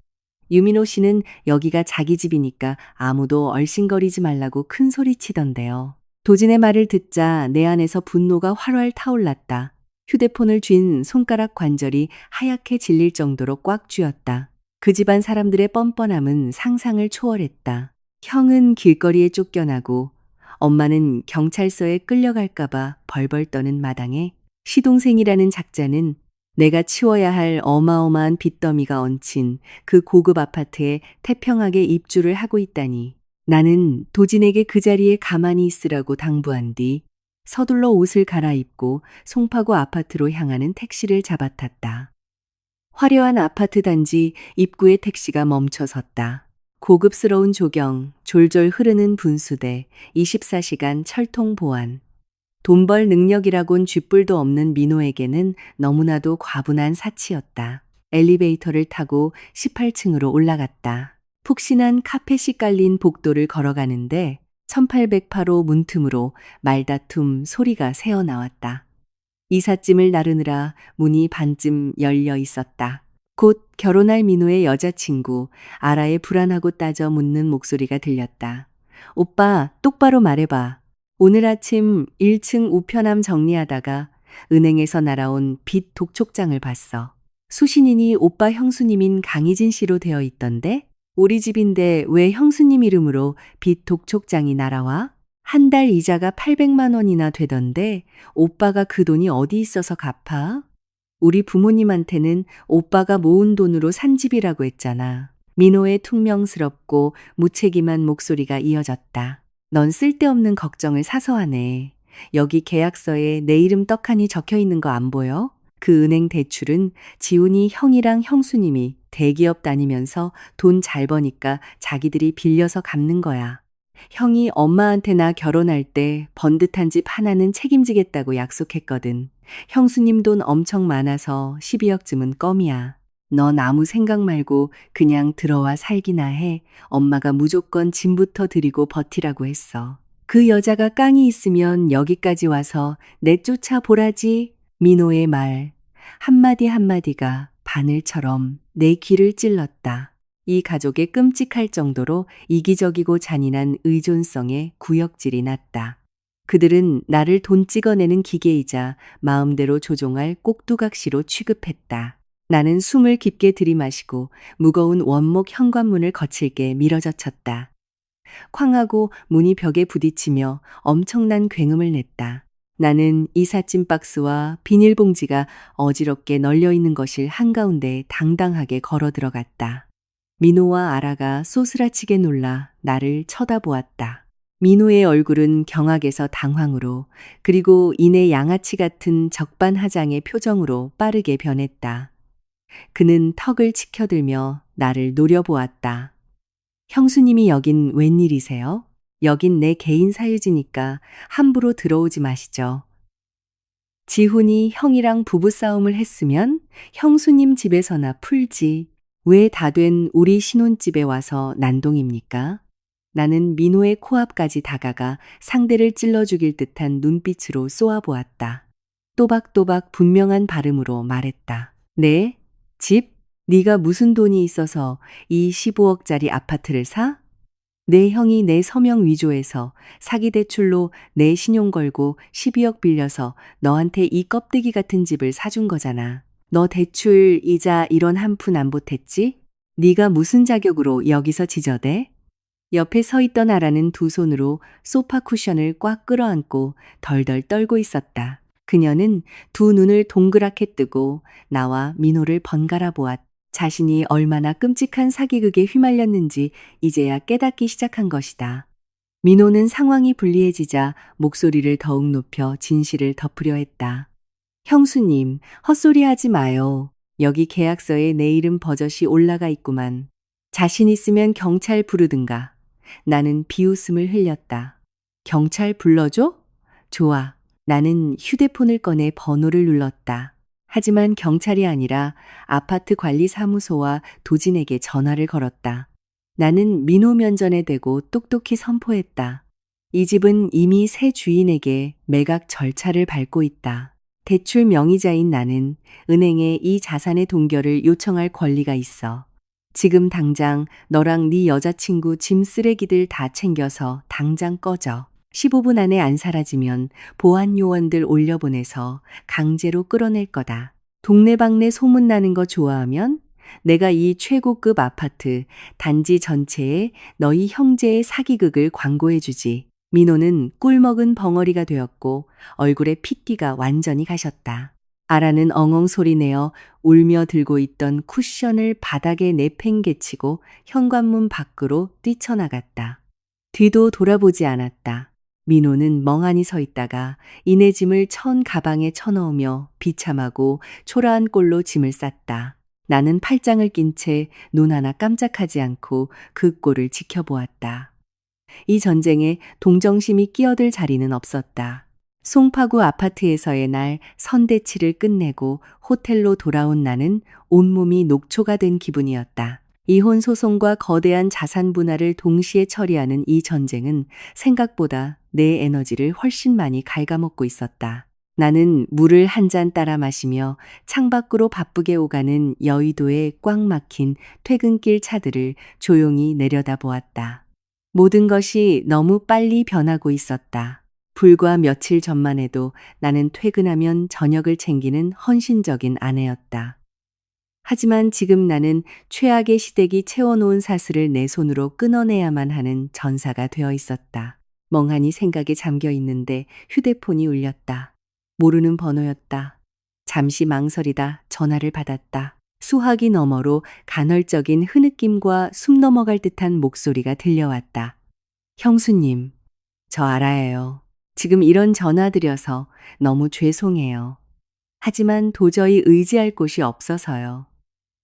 유민호 씨는 여기가 자기 집이니까 아무도 얼씬거리지 말라고 큰 소리 치던데요. 도진의 말을 듣자 내 안에서 분노가 활활 타올랐다. 휴대폰을 쥔 손가락 관절이 하얗게 질릴 정도로 꽉 쥐었다. 그 집안 사람들의 뻔뻔함은 상상을 초월했다. 형은 길거리에 쫓겨나고 엄마는 경찰서에 끌려갈까봐 벌벌 떠는 마당에 시동생이라는 작자는 내가 치워야 할 어마어마한 빚더미가 얹힌 그 고급 아파트에 태평하게 입주를 하고 있다니. 나는 도진에게 그 자리에 가만히 있으라고 당부한 뒤 서둘러 옷을 갈아입고 송파구 아파트로 향하는 택시를 잡아탔다. 화려한 아파트 단지 입구에 택시가 멈춰섰다. 고급스러운 조경, 졸졸 흐르는 분수대, 24시간 철통 보안. 돈 벌 능력이라곤 쥐뿔도 없는 민호에게는 너무나도 과분한 사치였다. 엘리베이터를 타고 18층으로 올라갔다. 푹신한 카펫이 깔린 복도를 걸어가는데 1808호 문틈으로 말다툼 소리가 새어나왔다. 이삿짐을 나르느라 문이 반쯤 열려 있었다. 곧 결혼할 민호의 여자친구 아라의 불안하고 따져 묻는 목소리가 들렸다. 오빠, 똑바로 말해봐. 오늘 아침 1층 우편함 정리하다가 은행에서 날아온 빚 독촉장을 봤어. 수신인이 오빠 형수님인 강희진 씨로 되어 있던데? 우리 집인데 왜 형수님 이름으로 빚 독촉장이 날아와? 한 달 이자가 800만 원이나 되던데 오빠가 그 돈이 어디 있어서 갚아? 우리 부모님한테는 오빠가 모은 돈으로 산 집이라고 했잖아. 민호의 퉁명스럽고 무책임한 목소리가 이어졌다. 넌 쓸데없는 걱정을 사서 하네. 여기 계약서에 내 이름 떡하니 적혀 있는 거 안 보여? 그 은행 대출은 지훈이 형이랑 형수님이 대기업 다니면서 돈 잘 버니까 자기들이 빌려서 갚는 거야. 형이 엄마한테 나 결혼할 때 번듯한 집 하나는 책임지겠다고 약속했거든. 형수님 돈 엄청 많아서 12억쯤은 껌이야. 넌 아무 생각 말고 그냥 들어와 살기나 해. 엄마가 무조건 짐부터 드리고 버티라고 했어. 그 여자가 깡이 있으면 여기까지 와서 내쫓아 보라지. 민호의 말 한마디 한마디가 바늘처럼 내 귀를 찔렀다. 이 가족의 끔찍할 정도로 이기적이고 잔인한 의존성에 구역질이 났다. 그들은 나를 돈 찍어내는 기계이자 마음대로 조종할 꼭두각시로 취급했다. 나는 숨을 깊게 들이마시고 무거운 원목 현관문을 거칠게 밀어젖혔다. 쾅하고 문이 벽에 부딪히며 엄청난 굉음을 냈다. 나는 이삿짐 박스와 비닐봉지가 어지럽게 널려있는 것을 한가운데 당당하게 걸어 들어갔다. 민호와 아라가 쏘스라치게 놀라 나를 쳐다보았다. 민호의 얼굴은 경악에서 당황으로 그리고 이내 양아치 같은 적반하장의 표정으로 빠르게 변했다. 그는 턱을 치켜들며 나를 노려보았다. 형수님이 여긴 웬일이세요? 여긴 내 개인 사유지니까 함부로 들어오지 마시죠. 지훈이 형이랑 부부싸움을 했으면 형수님 집에서나 풀지. 왜 다 된 우리 신혼집에 와서 난동입니까? 나는 민호의 코앞까지 다가가 상대를 찔러 죽일 듯한 눈빛으로 쏘아보았다. 또박또박 분명한 발음으로 말했다. 네? 집? 네가 무슨 돈이 있어서 이 15억짜리 아파트를 사? 내 형이 내 서명 위조해서 사기 대출로 내 신용 걸고 12억 빌려서 너한테 이 껍데기 같은 집을 사준 거잖아. 너 대출, 이자 이런 한 푼 안 보탰지? 네가 무슨 자격으로 여기서 지저대? 옆에 서 있던 아라는 두 손으로 소파 쿠션을 꽉 끌어안고 덜덜 떨고 있었다. 그녀는 두 눈을 동그랗게 뜨고 나와 민호를 번갈아 보았다. 자신이 얼마나 끔찍한 사기극에 휘말렸는지 이제야 깨닫기 시작한 것이다. 민호는 상황이 불리해지자 목소리를 더욱 높여 진실을 덮으려 했다. 형수님, 헛소리 하지 마요. 여기 계약서에 내 이름 버젓이 올라가 있구만. 자신 있으면 경찰 부르든가. 나는 비웃음을 흘렸다. 경찰 불러줘? 좋아. 나는 휴대폰을 꺼내 번호를 눌렀다. 하지만 경찰이 아니라 아파트 관리 사무소와 도진에게 전화를 걸었다. 나는 민호 면전에 대고 똑똑히 선포했다. 이 집은 이미 새 주인에게 매각 절차를 밟고 있다. 대출 명의자인 나는 은행에 이 자산의 동결을 요청할 권리가 있어. 지금 당장 너랑 네 여자친구 짐 쓰레기들 다 챙겨서 당장 꺼져. 15분 안에 안 사라지면 보안 요원들 올려보내서 강제로 끌어낼 거다. 동네방네 소문나는 거 좋아하면 내가 이 최고급 아파트 단지 전체에 너희 형제의 사기극을 광고해주지. 민호는 꿀먹은 벙어리가 되었고 얼굴에 핏기가 완전히 가셨다. 아라는 엉엉 소리내어 울며 들고 있던 쿠션을 바닥에 내팽개치고 현관문 밖으로 뛰쳐나갔다. 뒤도 돌아보지 않았다. 민호는 멍하니 서 있다가 이내 짐을 천 가방에 쳐넣으며 비참하고 초라한 꼴로 짐을 쌌다. 나는 팔짱을 낀 채 눈 하나 깜짝하지 않고 그 꼴을 지켜보았다. 이 전쟁에 동정심이 끼어들 자리는 없었다. 송파구 아파트에서의 날 선대치를 끝내고 호텔로 돌아온 나는 온몸이 녹초가 된 기분이었다. 이혼 소송과 거대한 자산 분할을 동시에 처리하는 이 전쟁은 생각보다 내 에너지를 훨씬 많이 갉아먹고 있었다. 나는 물을 한 잔 따라 마시며 창밖으로 바쁘게 오가는 여의도의 꽉 막힌 퇴근길 차들을 조용히 내려다보았다. 모든 것이 너무 빨리 변하고 있었다. 불과 며칠 전만 해도 나는 퇴근하면 저녁을 챙기는 헌신적인 아내였다. 하지만 지금 나는 최악의 시댁이 채워놓은 사슬을 내 손으로 끊어내야만 하는 전사가 되어 있었다. 멍하니 생각에 잠겨 있는데 휴대폰이 울렸다. 모르는 번호였다. 잠시 망설이다 전화를 받았다. 수화기 너머로 간헐적인 흐느낌과 숨 넘어갈 듯한 목소리가 들려왔다. 형수님, 저 알아요. 지금 이런 전화 드려서 너무 죄송해요. 하지만 도저히 의지할 곳이 없어서요.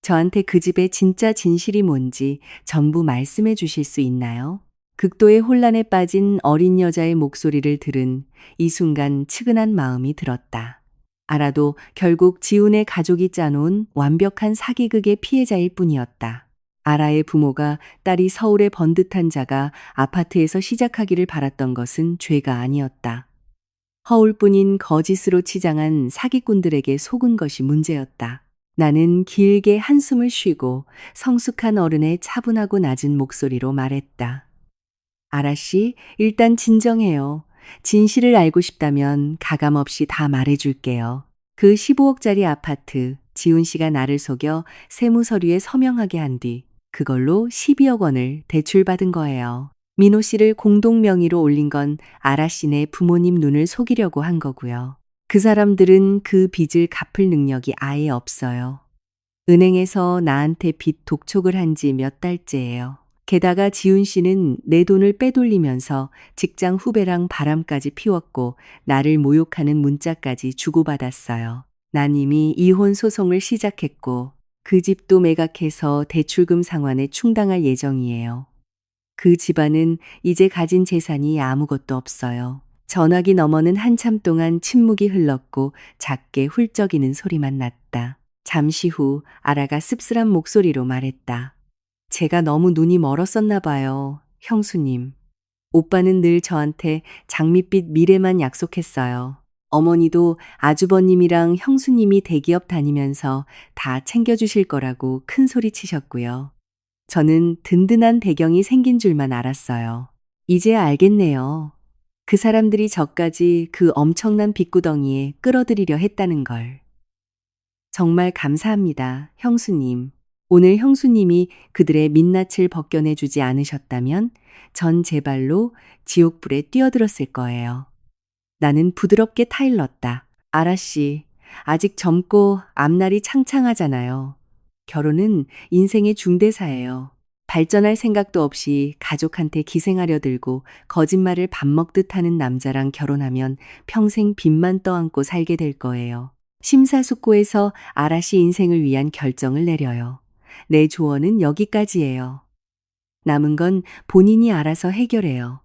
저한테 그 집의 진짜 진실이 뭔지 전부 말씀해 주실 수 있나요? 극도의 혼란에 빠진 어린 여자의 목소리를 들은 이 순간 측은한 마음이 들었다. 알아도 결국 지훈의 가족이 짜놓은 완벽한 사기극의 피해자일 뿐이었다. 아라의 부모가 딸이 서울의 번듯한 자가 아파트에서 시작하기를 바랐던 것은 죄가 아니었다. 허울뿐인 거짓으로 치장한 사기꾼들에게 속은 것이 문제였다. 나는 길게 한숨을 쉬고 성숙한 어른의 차분하고 낮은 목소리로 말했다. 아라 씨, 일단 진정해요. 진실을 알고 싶다면 가감없이 다 말해줄게요. 그 15억짜리 아파트, 지훈 씨가 나를 속여 세무서류에 서명하게 한 뒤 그걸로 12억 원을 대출받은 거예요. 민호 씨를 공동 명의로 올린 건 아라 씨네 부모님 눈을 속이려고 한 거고요. 그 사람들은 그 빚을 갚을 능력이 아예 없어요. 은행에서 나한테 빚 독촉을 한 지 몇 달째예요. 게다가 지훈 씨는 내 돈을 빼돌리면서 직장 후배랑 바람까지 피웠고 나를 모욕하는 문자까지 주고받았어요. 난 이미 이혼 소송을 시작했고 그 집도 매각해서 대출금 상환에 충당할 예정이에요. 그 집안은 이제 가진 재산이 아무것도 없어요. 전화기 너머는 한참 동안 침묵이 흘렀고 작게 훌쩍이는 소리만 났다. 잠시 후 아라가 씁쓸한 목소리로 말했다. 제가 너무 눈이 멀었었나 봐요, 형수님. 오빠는 늘 저한테 장밋빛 미래만 약속했어요. 어머니도 아주버님이랑 형수님이 대기업 다니면서 다 챙겨주실 거라고 큰 소리 치셨고요. 저는 든든한 배경이 생긴 줄만 알았어요. 이제 알겠네요. 그 사람들이 저까지 그 엄청난 빚구덩이에 끌어들이려 했다는 걸. 정말 감사합니다, 형수님. 오늘 형수님이 그들의 민낯을 벗겨내주지 않으셨다면 전 제 발로 지옥불에 뛰어들었을 거예요. 나는 부드럽게 타일렀다. 아라씨, 아직 젊고 앞날이 창창하잖아요. 결혼은 인생의 중대사예요. 발전할 생각도 없이 가족한테 기생하려 들고 거짓말을 밥 먹듯 하는 남자랑 결혼하면 평생 빚만 떠안고 살게 될 거예요. 심사숙고해서 아라씨 인생을 위한 결정을 내려요. 내 조언은 여기까지예요. 남은 건 본인이 알아서 해결해요.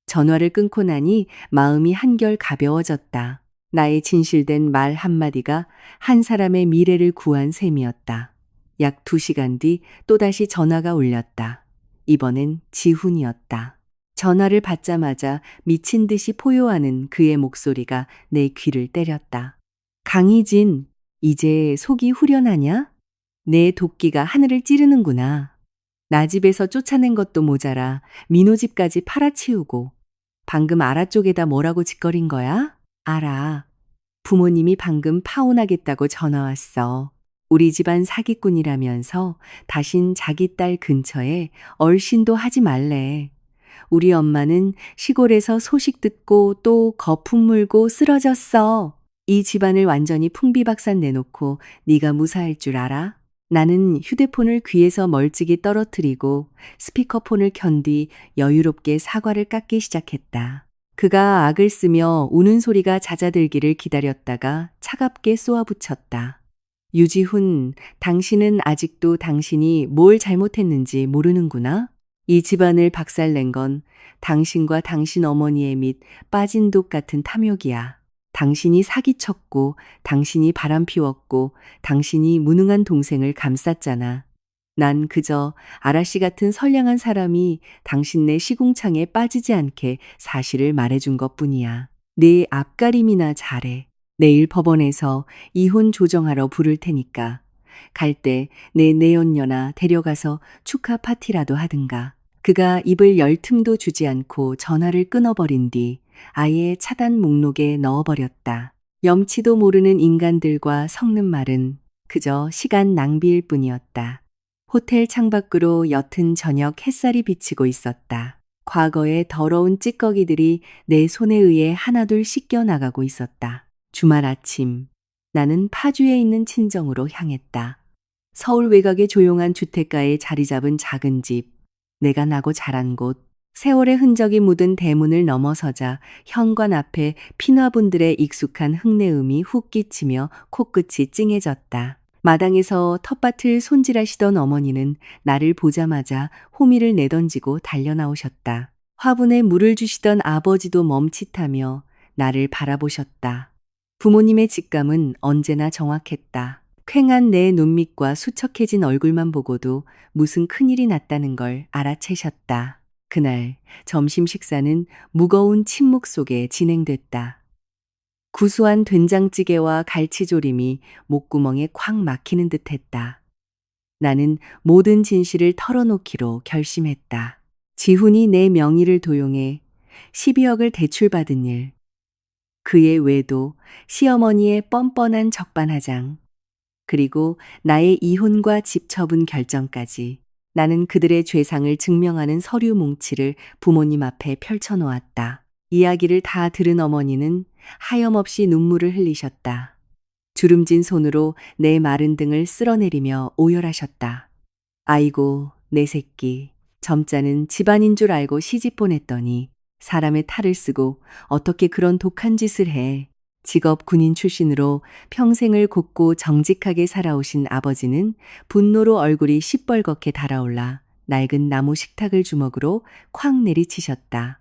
전화를 끊고 나니 마음이 한결 가벼워졌다. 나의 진실된 말 한마디가 한 사람의 미래를 구한 셈이었다. 약 2시간 뒤 또다시 전화가 울렸다. 이번엔 지훈이었다. 전화를 받자마자 미친 듯이 포효하는 그의 목소리가 내 귀를 때렸다. 강희진, 이제 속이 후련하냐? 내 도끼가 하늘을 찌르는구나. 나 집에서 쫓아낸 것도 모자라 민호 집까지 팔아치우고 방금 아라 쪽에다 뭐라고 짓거린 거야? 아라. 부모님이 방금 파혼하겠다고 전화 왔어. 우리 집안 사기꾼이라면서 다신 자기 딸 근처에 얼씬도 하지 말래. 우리 엄마는 시골에서 소식 듣고 또 거품 물고 쓰러졌어. 이 집안을 완전히 풍비박산 내놓고 네가 무사할 줄 알아? 나는 휴대폰을 귀에서 멀찍이 떨어뜨리고 스피커폰을 켠 뒤 여유롭게 사과를 깎기 시작했다. 그가 악을 쓰며 우는 소리가 잦아들기를 기다렸다가 차갑게 쏘아붙였다. 유지훈, 당신은 아직도 당신이 뭘 잘못했는지 모르는구나? 이 집안을 박살낸 건 당신과 당신 어머니의 밑 빠진 독 같은 탐욕이야. 당신이 사기쳤고, 당신이 바람피웠고, 당신이 무능한 동생을 감쌌잖아. 난 그저 아라씨 같은 선량한 사람이 당신네 시궁창에 빠지지 않게 사실을 말해준 것뿐이야. 네 앞가림이나 잘해. 내일 법원에서 이혼 조정하러 부를 테니까. 갈 때 내 내연녀나 데려가서 축하 파티라도 하든가. 그가 입을 열 틈도 주지 않고 전화를 끊어버린 뒤 아예 차단 목록에 넣어버렸다. 염치도 모르는 인간들과 섞는 말은 그저 시간 낭비일 뿐이었다. 호텔 창밖으로 옅은 저녁 햇살이 비치고 있었다. 과거의 더러운 찌꺼기들이 내 손에 의해 하나둘 씻겨 나가고 있었다. 주말 아침, 나는 파주에 있는 친정으로 향했다. 서울 외곽의 조용한 주택가에 자리 잡은 작은 집, 내가 나고 자란 곳, 세월의 흔적이 묻은 대문을 넘어서자 현관 앞에 피나분들의 익숙한 흙내음이 훅 끼치며 코끝이 찡해졌다. 마당에서 텃밭을 손질하시던 어머니는 나를 보자마자 호미를 내던지고 달려나오셨다. 화분에 물을 주시던 아버지도 멈칫하며 나를 바라보셨다. 부모님의 직감은 언제나 정확했다. 퀭한 내 눈밑과 수척해진 얼굴만 보고도 무슨 큰일이 났다는 걸 알아채셨다. 그날 점심 식사는 무거운 침묵 속에 진행됐다. 구수한 된장찌개와 갈치조림이 목구멍에 콱 막히는 듯했다. 나는 모든 진실을 털어놓기로 결심했다. 지훈이 내 명의를 도용해 12억을 대출받은 일, 그의 외도, 시어머니의 뻔뻔한 적반하장, 그리고 나의 이혼과 집 처분 결정까지 나는 그들의 죄상을 증명하는 서류 뭉치를 부모님 앞에 펼쳐놓았다. 이야기를 다 들은 어머니는 하염없이 눈물을 흘리셨다. 주름진 손으로 내 마른 등을 쓸어내리며 오열하셨다. 아이고, 내 새끼. 점자는 집안인 줄 알고 시집 보냈더니 사람의 탈을 쓰고 어떻게 그런 독한 짓을 해. 직업 군인 출신으로 평생을 곱고 정직하게 살아오신 아버지는 분노로 얼굴이 시뻘겋게 달아올라 낡은 나무 식탁을 주먹으로 쾅 내리치셨다.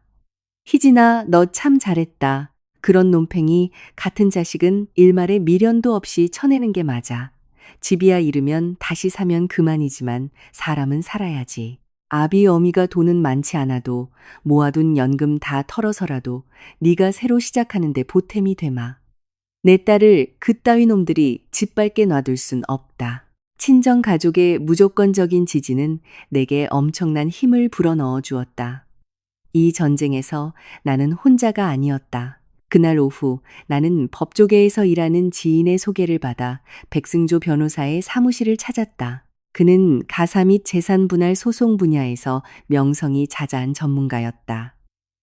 희진아, 너 참 잘했다. 그런 논팽이 같은 자식은 일말의 미련도 없이 쳐내는 게 맞아. 집이야 잃으면 다시 사면 그만이지만 사람은 살아야지. 아비 어미가 돈은 많지 않아도 모아둔 연금 다 털어서라도 네가 새로 시작하는데 보탬이 되마. 내 딸을 그따위 놈들이 짓밟게 놔둘 순 없다. 친정 가족의 무조건적인 지지는 내게 엄청난 힘을 불어넣어 주었다. 이 전쟁에서 나는 혼자가 아니었다. 그날 오후 나는 법조계에서 일하는 지인의 소개를 받아 백승조 변호사의 사무실을 찾았다. 그는 가사 및 재산 분할 소송 분야에서 명성이 자자한 전문가였다.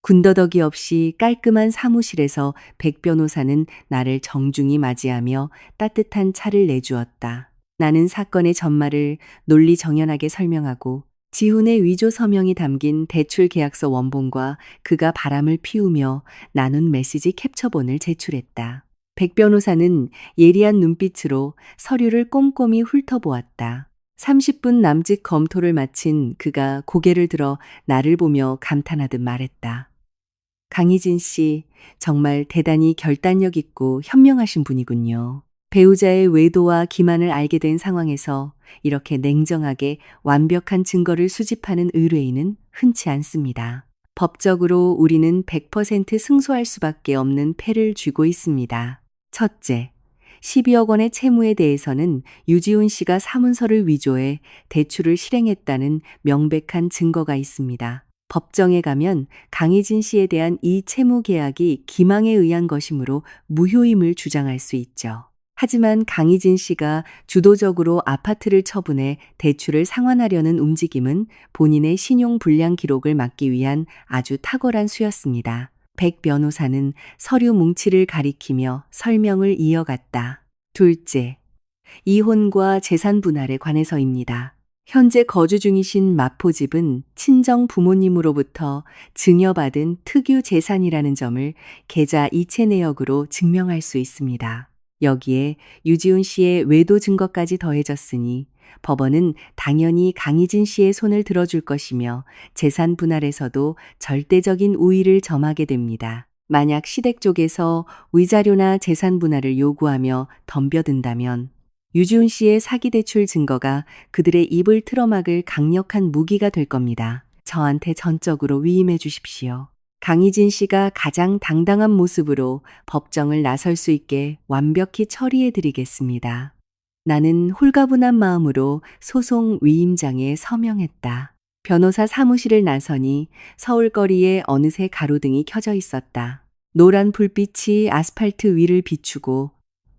군더더기 없이 깔끔한 사무실에서 백 변호사는 나를 정중히 맞이하며 따뜻한 차를 내주었다. 나는 사건의 전말을 논리정연하게 설명하고 지훈의 위조 서명이 담긴 대출 계약서 원본과 그가 바람을 피우며 나눈 메시지 캡처본을 제출했다. 백 변호사는 예리한 눈빛으로 서류를 꼼꼼히 훑어보았다. 30분 남짓 검토를 마친 그가 고개를 들어 나를 보며 감탄하듯 말했다. 강희진 씨, 정말 대단히 결단력 있고 현명하신 분이군요. 배우자의 외도와 기만을 알게 된 상황에서 이렇게 냉정하게 완벽한 증거를 수집하는 의뢰인은 흔치 않습니다. 법적으로 우리는 100% 승소할 수밖에 없는 패를 쥐고 있습니다. 첫째, 12억 원의 채무에 대해서는 유지훈 씨가 사문서를 위조해 대출을 실행했다는 명백한 증거가 있습니다. 법정에 가면 강희진 씨에 대한 이 채무 계약이 기망에 의한 것이므로 무효임을 주장할 수 있죠. 하지만 강희진 씨가 주도적으로 아파트를 처분해 대출을 상환하려는 움직임은 본인의 신용 불량 기록을 막기 위한 아주 탁월한 수였습니다. 백 변호사는 서류 뭉치를 가리키며 설명을 이어갔다. 둘째, 이혼과 재산 분할에 관해서입니다. 현재 거주 중이신 마포집은 친정 부모님으로부터 증여받은 특유 재산이라는 점을 계좌 이체 내역으로 증명할 수 있습니다. 여기에 유지훈 씨의 외도 증거까지 더해졌으니 법원은 당연히 강희진 씨의 손을 들어줄 것이며 재산 분할에서도 절대적인 우위를 점하게 됩니다. 만약 시댁 쪽에서 위자료나 재산 분할을 요구하며 덤벼든다면 유지훈 씨의 사기 대출 증거가 그들의 입을 틀어막을 강력한 무기가 될 겁니다. 저한테 전적으로 위임해 주십시오. 강희진 씨가 가장 당당한 모습으로 법정을 나설 수 있게 완벽히 처리해 드리겠습니다. 나는 홀가분한 마음으로 소송 위임장에 서명했다. 변호사 사무실을 나서니 서울거리에 어느새 가로등이 켜져 있었다. 노란 불빛이 아스팔트 위를 비추고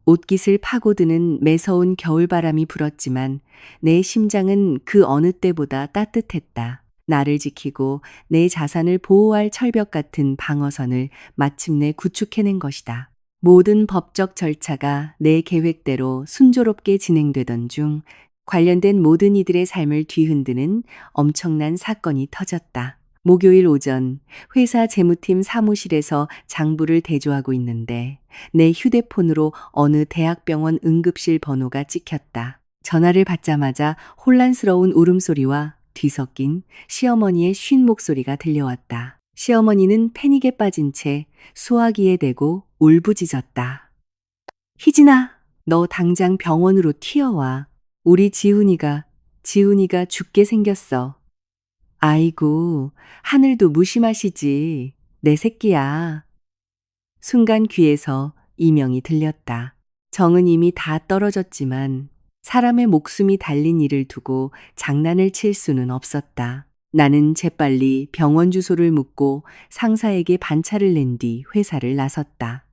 옷깃을 파고드는 매서운 겨울바람이 불었지만 내 심장은 그 어느 때보다 따뜻했다. 나를 지키고 내 자산을 보호할 철벽 같은 방어선을 마침내 구축해낸 것이다. 모든 법적 절차가 내 계획대로 순조롭게 진행되던 중 관련된 모든 이들의 삶을 뒤흔드는 엄청난 사건이 터졌다. 목요일 오전 회사 재무팀 사무실에서 장부를 대조하고 있는데 내 휴대폰으로 어느 대학병원 응급실 번호가 찍혔다. 전화를 받자마자 혼란스러운 울음소리와 뒤섞인 시어머니의 쉰 목소리가 들려왔다. 시어머니는 패닉에 빠진 채 수화기에 대고 울부짖었다. 희진아, 너 당장 병원으로 튀어와. 우리 지훈이가 죽게 생겼어. 아이고, 하늘도 무심하시지. 내 새끼야. 순간 귀에서 이명이 들렸다. 정은 이미 다 떨어졌지만 사람의 목숨이 달린 일을 두고 장난을 칠 수는 없었다. 나는 재빨리 병원 주소를 묻고 상사에게 반차를 낸 뒤 회사를 나섰다.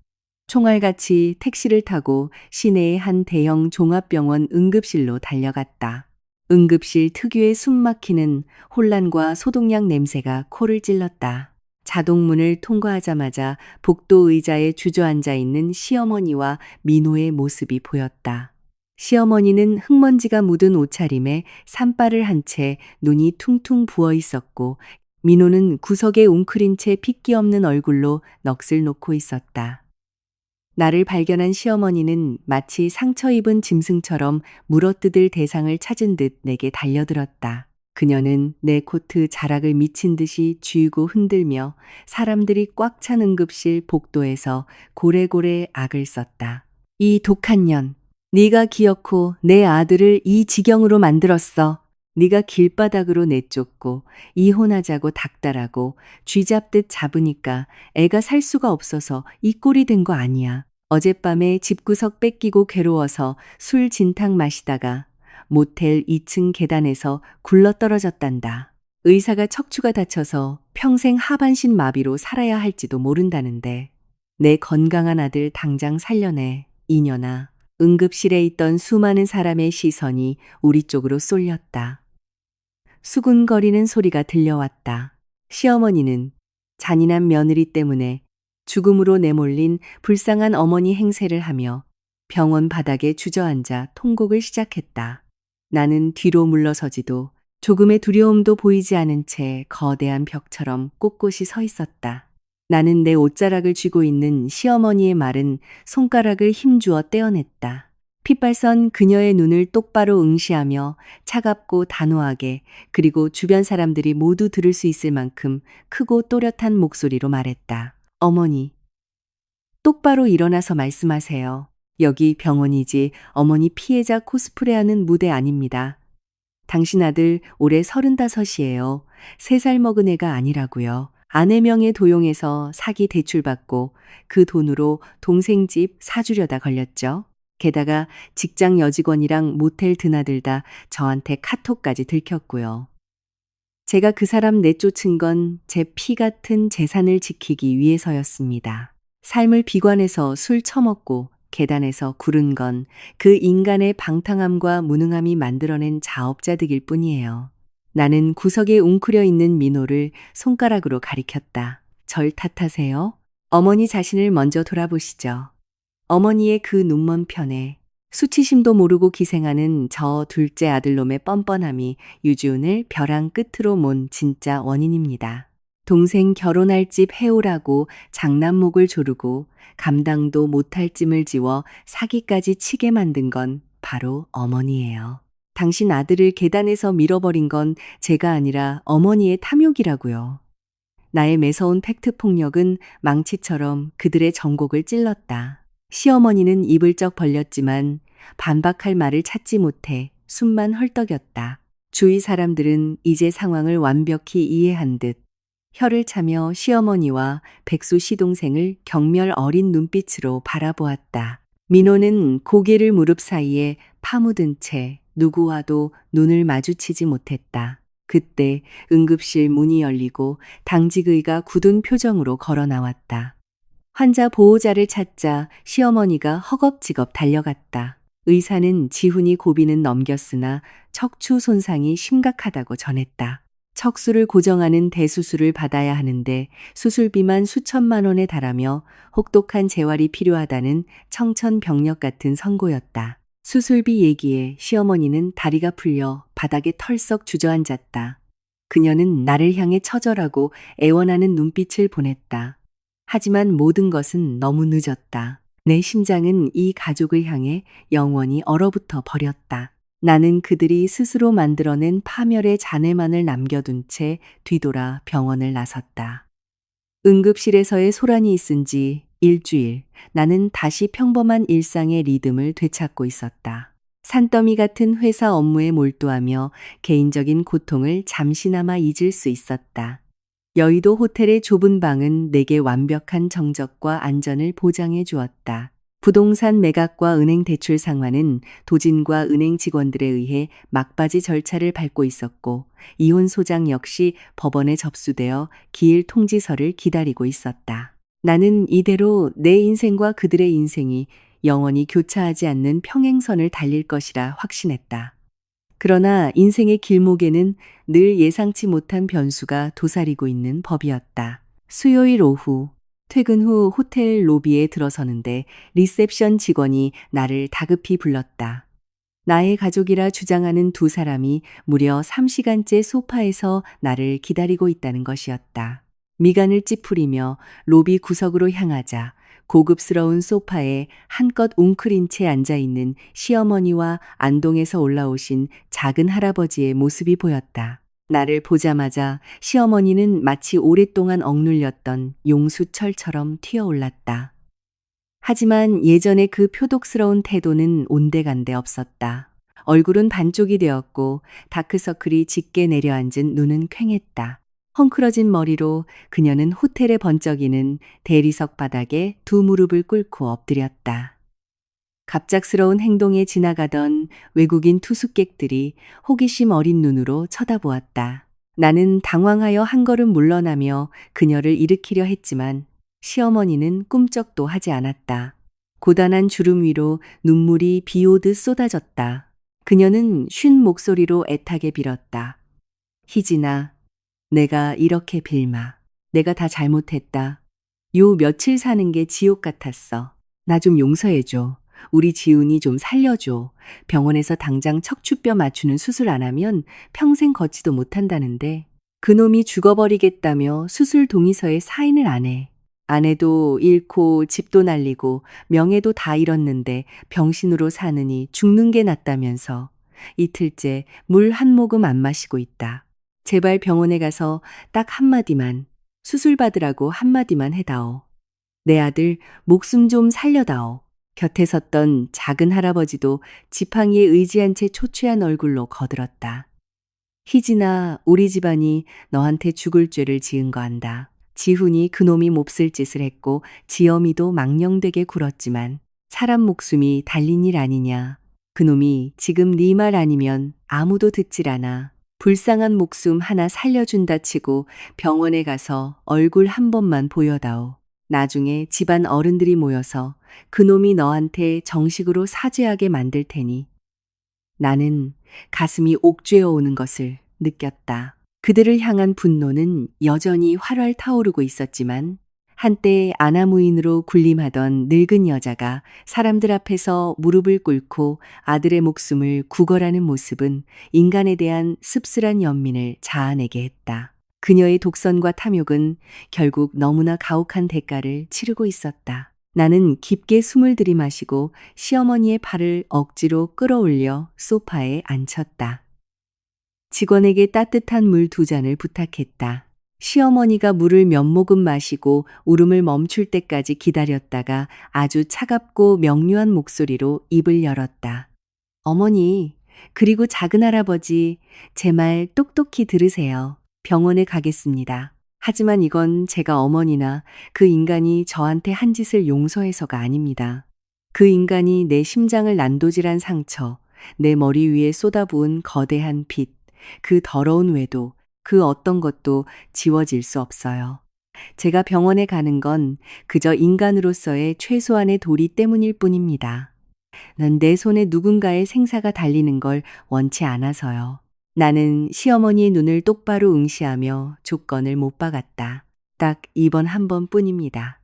총알같이 택시를 타고 시내의 한 대형 종합병원 응급실로 달려갔다. 응급실 특유의 숨막히는 혼란과 소독약 냄새가 코를 찔렀다. 자동문을 통과하자마자 복도 의자에 주저앉아 있는 시어머니와 민호의 모습이 보였다. 시어머니는 흙먼지가 묻은 옷차림에 산발을 한 채 눈이 퉁퉁 부어 있었고 민호는 구석에 웅크린 채 핏기 없는 얼굴로 넋을 놓고 있었다. 나를 발견한 시어머니는 마치 상처 입은 짐승처럼 물어뜯을 대상을 찾은 듯 내게 달려들었다. 그녀는 내 코트 자락을 미친 듯이 쥐고 흔들며 사람들이 꽉 찬 응급실 복도에서 고래고래 악을 썼다. 이 독한 년, 네가 기어코 내 아들을 이 지경으로 만들었어. 네가 길바닥으로 내쫓고 이혼하자고 닥달하고 쥐잡듯 잡으니까 애가 살 수가 없어서 이 꼴이 된 거 아니야. 어젯밤에 집구석 뺏기고 괴로워서 술 진탕 마시다가 모텔 2층 계단에서 굴러떨어졌단다. 의사가 척추가 다쳐서 평생 하반신 마비로 살아야 할지도 모른다는데 내 건강한 아들 당장 살려내. 이년아. 응급실에 있던 수많은 사람의 시선이 우리 쪽으로 쏠렸다. 수군거리는 소리가 들려왔다. 시어머니는 잔인한 며느리 때문에 죽음으로 내몰린 불쌍한 어머니 행세를 하며 병원 바닥에 주저앉아 통곡을 시작했다. 나는 뒤로 물러서지도 조금의 두려움도 보이지 않은 채 거대한 벽처럼 꼿꼿이 서 있었다. 나는 내 옷자락을 쥐고 있는 시어머니의 마른 손가락을 힘주어 떼어냈다. 핏발선 그녀의 눈을 똑바로 응시하며 차갑고 단호하게 그리고 주변 사람들이 모두 들을 수 있을 만큼 크고 또렷한 목소리로 말했다. 어머니, 똑바로 일어나서 말씀하세요. 여기 병원이지 어머니 피해자 코스프레하는 무대 아닙니다. 당신 아들 올해 35이에요. 3살 먹은 애가 아니라고요. 아내 명의 도용해서 사기 대출받고 그 돈으로 동생 집 사주려다 걸렸죠. 게다가 직장 여직원이랑 모텔 드나들다 저한테 카톡까지 들켰고요. 제가 그 사람 내쫓은 건 제 피 같은 재산을 지키기 위해서였습니다. 삶을 비관해서 술 처먹고 계단에서 구른 건 그 인간의 방탕함과 무능함이 만들어낸 자업자득일 뿐이에요. 나는 구석에 웅크려 있는 민호를 손가락으로 가리켰다. 절 탓하세요? 어머니 자신을 먼저 돌아보시죠. 어머니의 그 눈먼 편에 수치심도 모르고 기생하는 저 둘째 아들놈의 뻔뻔함이 유지훈을 벼랑 끝으로 몬 진짜 원인입니다. 동생 결혼할 집 해오라고 장난목을 조르고 감당도 못할 찜을 지워 사기까지 치게 만든 건 바로 어머니예요. 당신 아들을 계단에서 밀어버린 건 제가 아니라 어머니의 탐욕이라고요. 나의 매서운 팩트 폭력은 망치처럼 그들의 전곡을 찔렀다. 시어머니는 입을 쩍 벌렸지만 반박할 말을 찾지 못해 숨만 헐떡였다. 주위 사람들은 이제 상황을 완벽히 이해한 듯 혀를 차며 시어머니와 백수 시동생을 경멸 어린 눈빛으로 바라보았다. 민호는 고개를 무릎 사이에 파묻은 채 누구와도 눈을 마주치지 못했다. 그때 응급실 문이 열리고 당직의가 굳은 표정으로 걸어 나왔다. 환자 보호자를 찾자 시어머니가 허겁지겁 달려갔다. 의사는 지훈이 고비는 넘겼으나 척추 손상이 심각하다고 전했다. 척수를 고정하는 대수술을 받아야 하는데 수술비만 수천만 원에 달하며 혹독한 재활이 필요하다는 청천벽력 같은 선고였다. 수술비 얘기에 시어머니는 다리가 풀려 바닥에 털썩 주저앉았다. 그녀는 나를 향해 처절하고 애원하는 눈빛을 보냈다. 하지만 모든 것은 너무 늦었다. 내 심장은 이 가족을 향해 영원히 얼어붙어 버렸다. 나는 그들이 스스로 만들어낸 파멸의 잔해만을 남겨둔 채 뒤돌아 병원을 나섰다. 응급실에서의 소란이 있은 지 일주일, 나는 다시 평범한 일상의 리듬을 되찾고 있었다. 산더미 같은 회사 업무에 몰두하며 개인적인 고통을 잠시나마 잊을 수 있었다. 여의도 호텔의 좁은 방은 내게 완벽한 정적과 안전을 보장해 주었다. 부동산 매각과 은행 대출 상환은 도진과 은행 직원들에 의해 막바지 절차를 밟고 있었고 이혼 소장 역시 법원에 접수되어 기일 통지서를 기다리고 있었다. 나는 이대로 내 인생과 그들의 인생이 영원히 교차하지 않는 평행선을 달릴 것이라 확신했다. 그러나 인생의 길목에는 늘 예상치 못한 변수가 도사리고 있는 법이었다. 수요일 오후 퇴근 후 호텔 로비에 들어서는데 리셉션 직원이 나를 다급히 불렀다. 나의 가족이라 주장하는 두 사람이 무려 3시간째 소파에서 나를 기다리고 있다는 것이었다. 미간을 찌푸리며 로비 구석으로 향하자 고급스러운 소파에 한껏 웅크린 채 앉아있는 시어머니와 안동에서 올라오신 작은 할아버지의 모습이 보였다. 나를 보자마자 시어머니는 마치 오랫동안 억눌렸던 용수철처럼 튀어올랐다. 하지만 예전의 그 표독스러운 태도는 온데간데 없었다. 얼굴은 반쪽이 되었고 다크서클이 짙게 내려앉은 눈은 퀭했다. 헝클어진 머리로 그녀는 호텔에 번쩍이는 대리석 바닥에 두 무릎을 꿇고 엎드렸다. 갑작스러운 행동에 지나가던 외국인 투숙객들이 호기심 어린 눈으로 쳐다보았다. 나는 당황하여 한 걸음 물러나며 그녀를 일으키려 했지만 시어머니는 꿈쩍도 하지 않았다. 고단한 주름 위로 눈물이 비 오듯 쏟아졌다. 그녀는 쉰 목소리로 애타게 빌었다. 희진아, 내가 이렇게 빌마. 내가 다 잘못했다. 요 며칠 사는 게 지옥 같았어. 나 좀 용서해줘. 우리 지훈이 좀 살려줘. 병원에서 당장 척추뼈 맞추는 수술 안 하면 평생 걷지도 못한다는데 그놈이 죽어버리겠다며 수술 동의서에 사인을 안 해. 아내도 잃고 집도 날리고 명예도 다 잃었는데 병신으로 사느니 죽는 게 낫다면서 이틀째 물 한 모금 안 마시고 있다. 제발 병원에 가서 딱 한마디만, 수술 받으라고 한마디만 해다오. 내 아들 목숨 좀 살려다오. 곁에 섰던 작은 할아버지도 지팡이에 의지한 채 초췌한 얼굴로 거들었다. 희진아, 우리 집안이 너한테 죽을 죄를 지은 거 안다. 지훈이 그놈이 몹쓸 짓을 했고 지엄이도 망령되게 굴었지만 사람 목숨이 달린 일 아니냐. 그놈이 지금 네 말 아니면 아무도 듣질 않아. 불쌍한 목숨 하나 살려준다 치고 병원에 가서 얼굴 한 번만 보여다오. 나중에 집안 어른들이 모여서 그놈이 너한테 정식으로 사죄하게 만들 테니. 나는 가슴이 옥죄어 오는 것을 느꼈다. 그들을 향한 분노는 여전히 활활 타오르고 있었지만 한때 아나무인으로 군림하던 늙은 여자가 사람들 앞에서 무릎을 꿇고 아들의 목숨을 구걸하는 모습은 인간에 대한 씁쓸한 연민을 자아내게 했다. 그녀의 독선과 탐욕은 결국 너무나 가혹한 대가를 치르고 있었다. 나는 깊게 숨을 들이마시고 시어머니의 팔을 억지로 끌어올려 소파에 앉혔다. 직원에게 따뜻한 물 2잔을 부탁했다. 시어머니가 물을 몇 모금 마시고 울음을 멈출 때까지 기다렸다가 아주 차갑고 명료한 목소리로 입을 열었다. 어머니, 그리고 작은 할아버지, 제 말 똑똑히 들으세요. 병원에 가겠습니다. 하지만 이건 제가 어머니나 그 인간이 저한테 한 짓을 용서해서가 아닙니다. 그 인간이 내 심장을 난도질한 상처, 내 머리 위에 쏟아부은 거대한 빛, 그 더러운 외도, 그 어떤 것도 지워질 수 없어요. 제가 병원에 가는 건 그저 인간으로서의 최소한의 도리 때문일 뿐입니다. 난 내 손에 누군가의 생사가 달리는 걸 원치 않아서요. 나는 시어머니의 눈을 똑바로 응시하며 조건을 못 박았다. 딱 이번 한 번뿐입니다.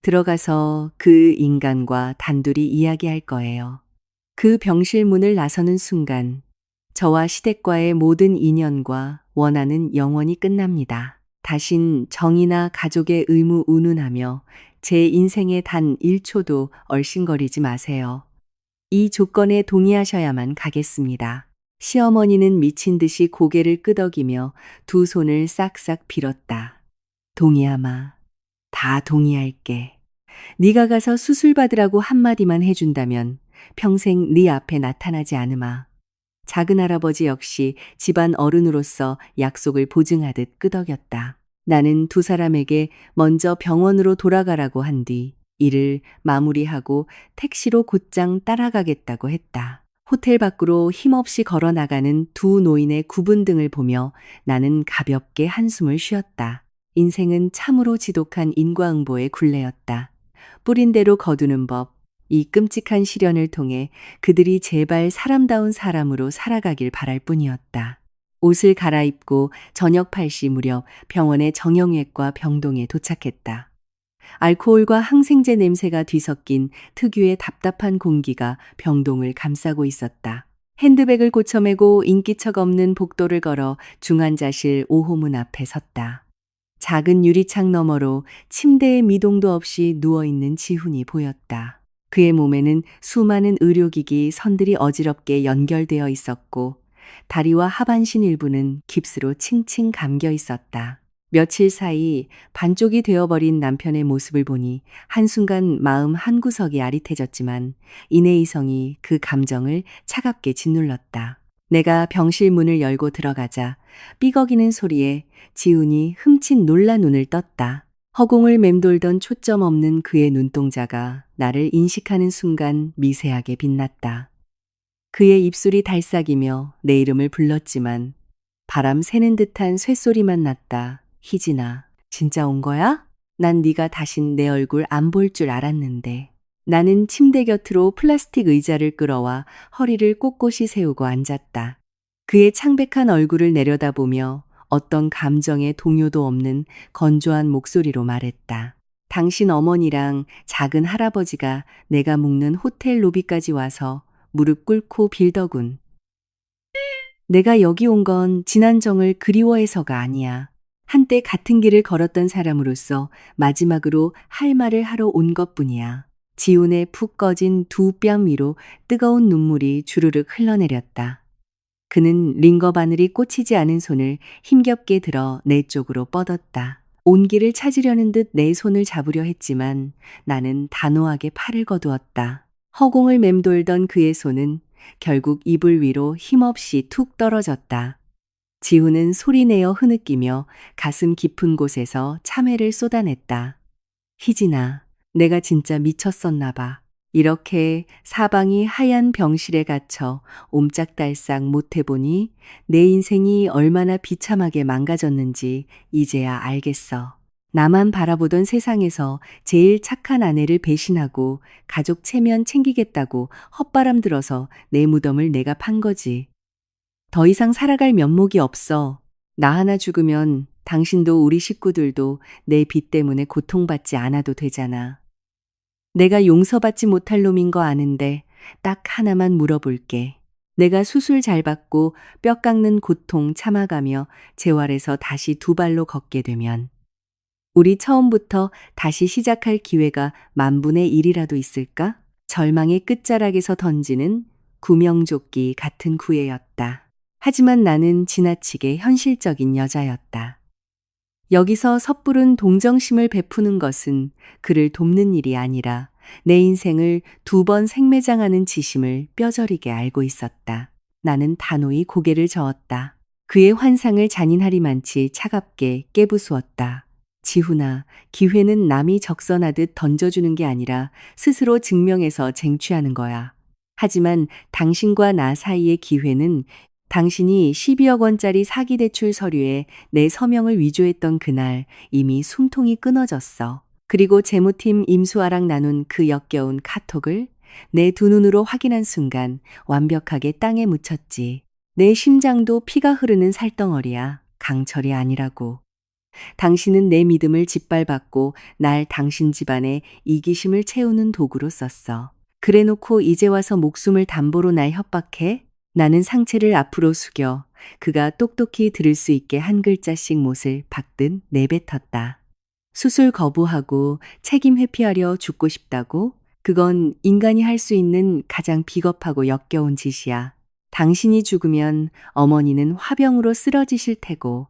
들어가서 그 인간과 단둘이 이야기할 거예요. 그 병실 문을 나서는 순간 저와 시댁과의 모든 인연과 원한은 영원히 끝납니다. 다신 정이나 가족의 의무 운운하며 제 인생에 단 1초도 얼씬거리지 마세요. 이 조건에 동의하셔야만 가겠습니다. 시어머니는 미친 듯이 고개를 끄덕이며 두 손을 싹싹 빌었다. 동의하마. 다 동의할게. 네가 가서 수술 받으라고 한마디만 해준다면 평생 네 앞에 나타나지 않으마. 작은 할아버지 역시 집안 어른으로서 약속을 보증하듯 끄덕였다. 나는 두 사람에게 먼저 병원으로 돌아가라고 한 뒤 일을 마무리하고 택시로 곧장 따라가겠다고 했다. 호텔 밖으로 힘없이 걸어 나가는 두 노인의 구분 등을 보며 나는 가볍게 한숨을 쉬었다. 인생은 참으로 지독한 인과응보의 굴레였다. 뿌린 대로 거두는 법, 이 끔찍한 시련을 통해 그들이 제발 사람다운 사람으로 살아가길 바랄 뿐이었다. 옷을 갈아입고 저녁 8시 무렵 병원의 정형외과 병동에 도착했다. 알코올과 항생제 냄새가 뒤섞인 특유의 답답한 공기가 병동을 감싸고 있었다. 핸드백을 고쳐매고 인기척 없는 복도를 걸어 중환자실 5호문 앞에 섰다. 작은 유리창 너머로 침대에 미동도 없이 누워있는 지훈이 보였다. 그의 몸에는 수많은 의료기기 선들이 어지럽게 연결되어 있었고 다리와 하반신 일부는 깁스로 칭칭 감겨 있었다. 며칠 사이 반쪽이 되어버린 남편의 모습을 보니 한순간 마음 한구석이 아릿해졌지만 인내이성이 그 감정을 차갑게 짓눌렀다. 내가 병실 문을 열고 들어가자 삐걱이는 소리에 지훈이 흠칫 놀라 눈을 떴다. 허공을 맴돌던 초점 없는 그의 눈동자가 나를 인식하는 순간 미세하게 빛났다. 그의 입술이 달싹이며 내 이름을 불렀지만 바람 새는 듯한 쇳소리만 났다. 희진아, 진짜 온 거야? 난 네가 다신 내 얼굴 안 볼 줄 알았는데. 나는 침대 곁으로 플라스틱 의자를 끌어와 허리를 꼿꼿이 세우고 앉았다. 그의 창백한 얼굴을 내려다보며 어떤 감정의 동요도 없는 건조한 목소리로 말했다. 당신 어머니랑 작은 할아버지가 내가 묵는 호텔 로비까지 와서 무릎 꿇고 빌더군. 내가 여기 온 건 지난 정을 그리워해서가 아니야. 한때 같은 길을 걸었던 사람으로서 마지막으로 할 말을 하러 온 것뿐이야. 지훈의 푹 꺼진 두 뺨 위로 뜨거운 눈물이 주르륵 흘러내렸다. 그는 링거 바늘이 꽂히지 않은 손을 힘겹게 들어 내 쪽으로 뻗었다. 온기를 찾으려는 듯 내 손을 잡으려 했지만 나는 단호하게 팔을 거두었다. 허공을 맴돌던 그의 손은 결국 이불 위로 힘없이 툭 떨어졌다. 지훈은 소리내어 흐느끼며 가슴 깊은 곳에서 참회를 쏟아냈다. 희진아, 내가 진짜 미쳤었나 봐. 이렇게 사방이 하얀 병실에 갇혀 옴짝달싹 못해보니 내 인생이 얼마나 비참하게 망가졌는지 이제야 알겠어. 나만 바라보던 세상에서 제일 착한 아내를 배신하고 가족 체면 챙기겠다고 헛바람 들어서 내 무덤을 내가 판 거지. 더 이상 살아갈 면목이 없어. 나 하나 죽으면 당신도 우리 식구들도 내 빚 때문에 고통받지 않아도 되잖아. 내가 용서받지 못할 놈인 거 아는데 딱 하나만 물어볼게. 내가 수술 잘 받고 뼈 깎는 고통 참아가며 재활해서 다시 두 발로 걷게 되면 우리 처음부터 다시 시작할 기회가 만분의 1이라도 있을까? 절망의 끝자락에서 던지는 구명조끼 같은 구애였다. 하지만 나는 지나치게 현실적인 여자였다. 여기서 섣부른 동정심을 베푸는 것은 그를 돕는 일이 아니라 내 인생을 두 번 생매장하는 지심을 뼈저리게 알고 있었다. 나는 단호히 고개를 저었다. 그의 환상을 잔인하리만치 차갑게 깨부수었다. 지훈아, 기회는 남이 적선하듯 던져주는 게 아니라 스스로 증명해서 쟁취하는 거야. 하지만 당신과 나 사이의 기회는 당신이 12억 원짜리 사기대출 서류에 내 서명을 위조했던 그날 이미 숨통이 끊어졌어. 그리고 재무팀 임수아랑 나눈 그 역겨운 카톡을 내 두 눈으로 확인한 순간 완벽하게 땅에 묻혔지. 내 심장도 피가 흐르는 살덩어리야. 강철이 아니라고. 당신은 내 믿음을 짓밟았고 날 당신 집안의 이기심을 채우는 도구로 썼어. 그래놓고 이제 와서 목숨을 담보로 날 협박해? 나는 상체를 앞으로 숙여 그가 똑똑히 들을 수 있게 한 글자씩 못을 박듯 내뱉었다. 수술 거부하고 책임 회피하려 죽고 싶다고? 그건 인간이 할 수 있는 가장 비겁하고 역겨운 짓이야. 당신이 죽으면 어머니는 화병으로 쓰러지실 테고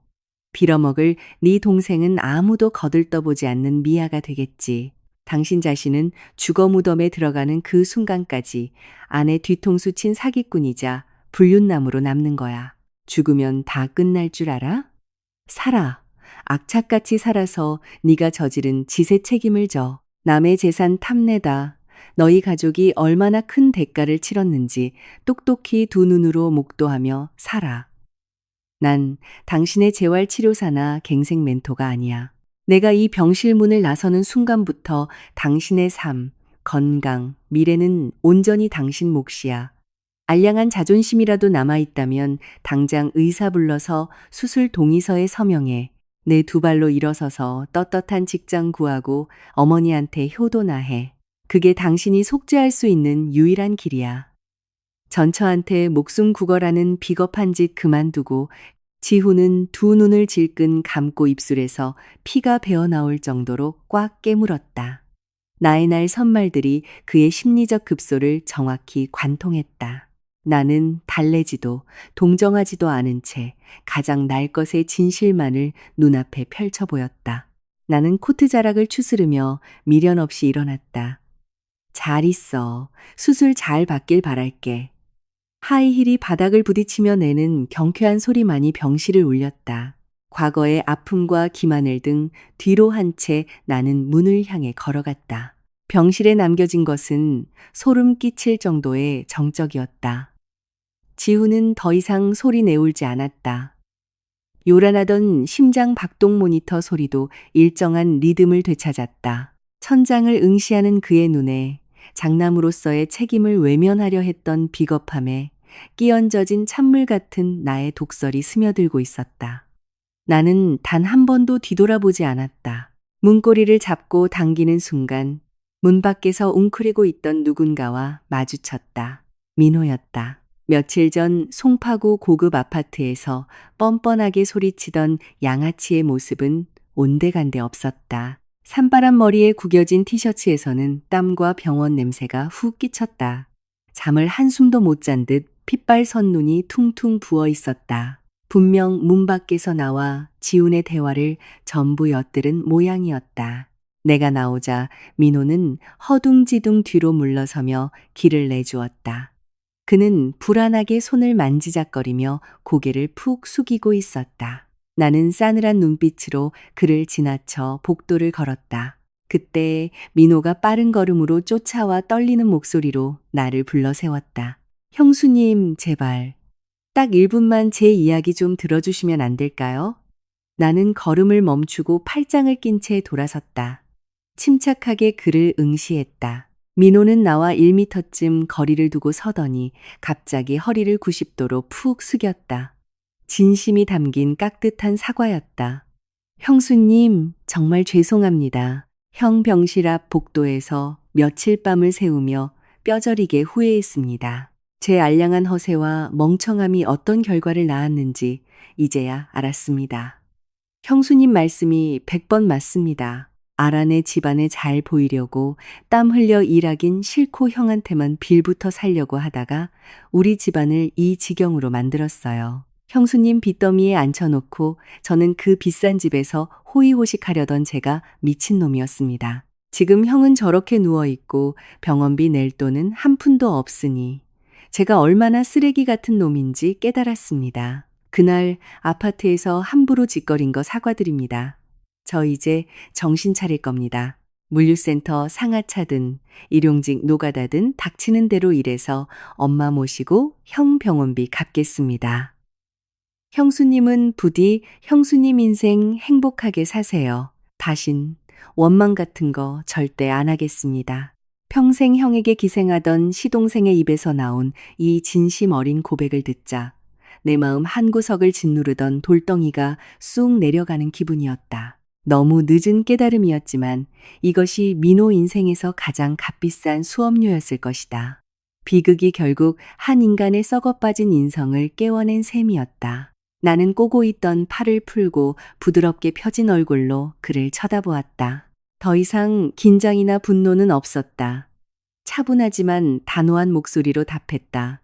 빌어먹을 네 동생은 아무도 거들떠보지 않는 미아가 되겠지. 당신 자신은 주거 무덤에 들어가는 그 순간까지 아내 뒤통수 친 사기꾼이자 불륜남으로 남는 거야. 죽으면 다 끝날 줄 알아? 살아. 악착같이 살아서 네가 저지른 짓의 책임을 져. 남의 재산 탐내다. 너희 가족이 얼마나 큰 대가를 치렀는지 똑똑히 두 눈으로 목도하며 살아. 난 당신의 재활치료사나 갱생 멘토가 아니야. 내가 이 병실 문을 나서는 순간부터 당신의 삶, 건강, 미래는 온전히 당신 몫이야. 알량한 자존심이라도 남아있다면 당장 의사 불러서 수술 동의서에 서명해. 내 두 발로 일어서서 떳떳한 직장 구하고 어머니한테 효도나 해. 그게 당신이 속죄할 수 있는 유일한 길이야. 전처한테 목숨 구걸하는 비겁한 짓 그만두고 지훈은 두 눈을 질끈 감고 입술에서 피가 배어나올 정도로 꽉 깨물었다. 나의 날 선말들이 그의 심리적 급소를 정확히 관통했다. 나는 달래지도 동정하지도 않은 채 가장 날 것의 진실만을 눈앞에 펼쳐 보였다. 나는 코트 자락을 추스르며 미련 없이 일어났다. 잘 있어. 수술 잘 받길 바랄게. 하이힐이 바닥을 부딪히며 내는 경쾌한 소리만이 병실을 울렸다. 과거의 아픔과 기만을 등 뒤로 한 채 나는 문을 향해 걸어갔다. 병실에 남겨진 것은 소름 끼칠 정도의 정적이었다. 지훈은 더 이상 소리 내울지 않았다. 요란하던 심장 박동 모니터 소리도 일정한 리듬을 되찾았다. 천장을 응시하는 그의 눈에 장남으로서의 책임을 외면하려 했던 비겁함에 끼얹어진 찬물 같은 나의 독설이 스며들고 있었다. 나는 단 한 번도 뒤돌아보지 않았다. 문고리를 잡고 당기는 순간 문 밖에서 웅크리고 있던 누군가와 마주쳤다. 민호였다. 며칠 전 송파구 고급 아파트에서 뻔뻔하게 소리치던 양아치의 모습은 온데간데 없었다. 산바람 머리에 구겨진 티셔츠에서는 땀과 병원 냄새가 훅 끼쳤다. 잠을 한숨도 못 잔 듯 핏발 선 눈이 퉁퉁 부어 있었다. 분명 문 밖에서 나와 지훈의 대화를 전부 엿들은 모양이었다. 내가 나오자 민호는 허둥지둥 뒤로 물러서며 길을 내주었다. 그는 불안하게 손을 만지작거리며 고개를 푹 숙이고 있었다. 나는 싸늘한 눈빛으로 그를 지나쳐 복도를 걸었다. 그때 민호가 빠른 걸음으로 쫓아와 떨리는 목소리로 나를 불러 세웠다. 형수님, 제발. 딱 1분만 제 이야기 좀 들어주시면 안 될까요? 나는 걸음을 멈추고 팔짱을 낀 채 돌아섰다. 침착하게 그를 응시했다. 민호는 나와 1미터쯤 거리를 두고 서더니 갑자기 허리를 90도로 푹 숙였다. 진심이 담긴 깍듯한 사과였다. 형수님, 정말 죄송합니다. 형 병실 앞 복도에서 며칠 밤을 새우며 뼈저리게 후회했습니다. 제 알량한 허세와 멍청함이 어떤 결과를 낳았는지 이제야 알았습니다. 형수님 말씀이 100번 맞습니다. 아란의 집안에 잘 보이려고 땀 흘려 일하긴 싫고 형한테만 빌부터 살려고 하다가 우리 집안을 이 지경으로 만들었어요. 형수님 빚더미에 앉혀놓고 저는 그 비싼 집에서 호의호식하려던 제가 미친놈이었습니다. 지금 형은 저렇게 누워있고 병원비 낼 돈은 한 푼도 없으니 제가 얼마나 쓰레기 같은 놈인지 깨달았습니다. 그날 아파트에서 함부로 짓거린 거 사과드립니다. 저 이제 정신 차릴 겁니다. 물류센터 상하차든 일용직 노가다든 닥치는 대로 일해서 엄마 모시고 형 병원비 갚겠습니다. 형수님은 부디 형수님 인생 행복하게 사세요. 다신 원망 같은 거 절대 안 하겠습니다. 평생 형에게 기생하던 시동생의 입에서 나온 이 진심 어린 고백을 듣자 내 마음 한구석을 짓누르던 돌덩이가 쑥 내려가는 기분이었다. 너무 늦은 깨달음이었지만 이것이 민호 인생에서 가장 값비싼 수업료였을 것이다. 비극이 결국 한 인간의 썩어빠진 인성을 깨워낸 셈이었다. 나는 꼬고 있던 팔을 풀고 부드럽게 펴진 얼굴로 그를 쳐다보았다. 더 이상 긴장이나 분노는 없었다. 차분하지만 단호한 목소리로 답했다.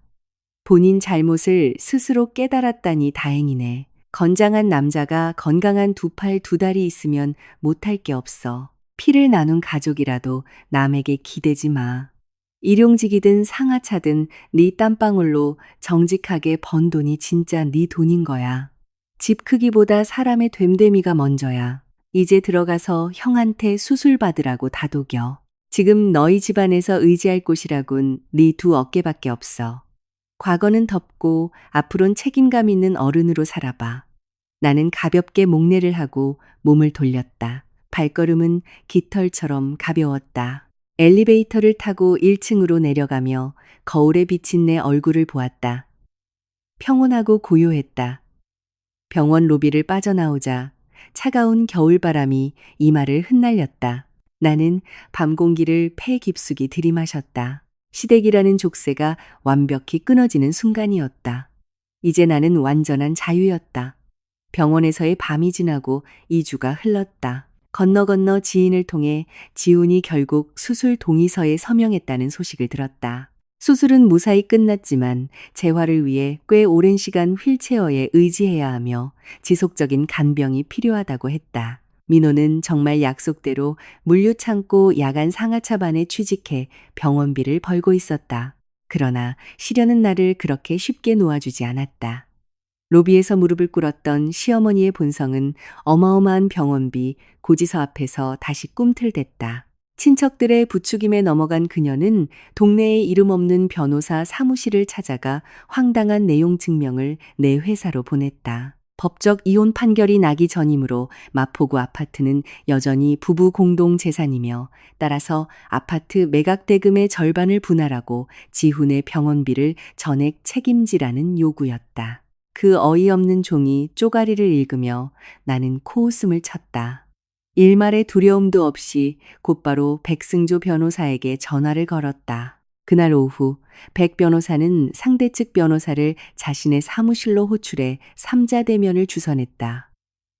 본인 잘못을 스스로 깨달았다니 다행이네. 건장한 남자가 건강한 두 팔 두 다리 있으면 못할 게 없어. 피를 나눈 가족이라도 남에게 기대지 마. 일용직이든 상하차든 네 땀방울로 정직하게 번 돈이 진짜 네 돈인 거야. 집 크기보다 사람의 됨됨이가 먼저야. 이제 들어가서 형한테 수술 받으라고 다독여. 지금 너희 집안에서 의지할 곳이라곤 네 두 어깨밖에 없어. 과거는 덮고 앞으론 책임감 있는 어른으로 살아봐. 나는 가볍게 목례를 하고 몸을 돌렸다. 발걸음은 깃털처럼 가벼웠다. 엘리베이터를 타고 1층으로 내려가며 거울에 비친 내 얼굴을 보았다. 평온하고 고요했다. 병원 로비를 빠져나오자 차가운 겨울바람이 이마를 흩날렸다. 나는 밤 공기를 폐 깊숙이 들이마셨다. 시댁이라는 족쇄가 완벽히 끊어지는 순간이었다. 이제 나는 완전한 자유였다. 병원에서의 밤이 지나고 2주가 흘렀다. 건너 건너 지인을 통해 지훈이 결국 수술 동의서에 서명했다는 소식을 들었다. 수술은 무사히 끝났지만 재활을 위해 꽤 오랜 시간 휠체어에 의지해야 하며 지속적인 간병이 필요하다고 했다. 민호는 정말 약속대로 물류창고 야간 상하차반에 취직해 병원비를 벌고 있었다. 그러나 시려는 나를 그렇게 쉽게 놓아주지 않았다. 로비에서 무릎을 꿇었던 시어머니의 본성은 어마어마한 병원비, 고지서 앞에서 다시 꿈틀댔다. 친척들의 부추김에 넘어간 그녀는 동네에 이름 없는 변호사 사무실을 찾아가 황당한 내용 증명을 내 회사로 보냈다. 법적 이혼 판결이 나기 전이므로 마포구 아파트는 여전히 부부 공동 재산이며 따라서 아파트 매각 대금의 절반을 분할하고 지훈의 병원비를 전액 책임지라는 요구였다. 그 어이없는 종이 쪼가리를 읽으며 나는 코웃음을 쳤다. 일말의 두려움도 없이 곧바로 백승조 변호사에게 전화를 걸었다. 그날 오후 백 변호사는 상대 측 변호사를 자신의 사무실로 호출해 삼자 대면을 주선했다.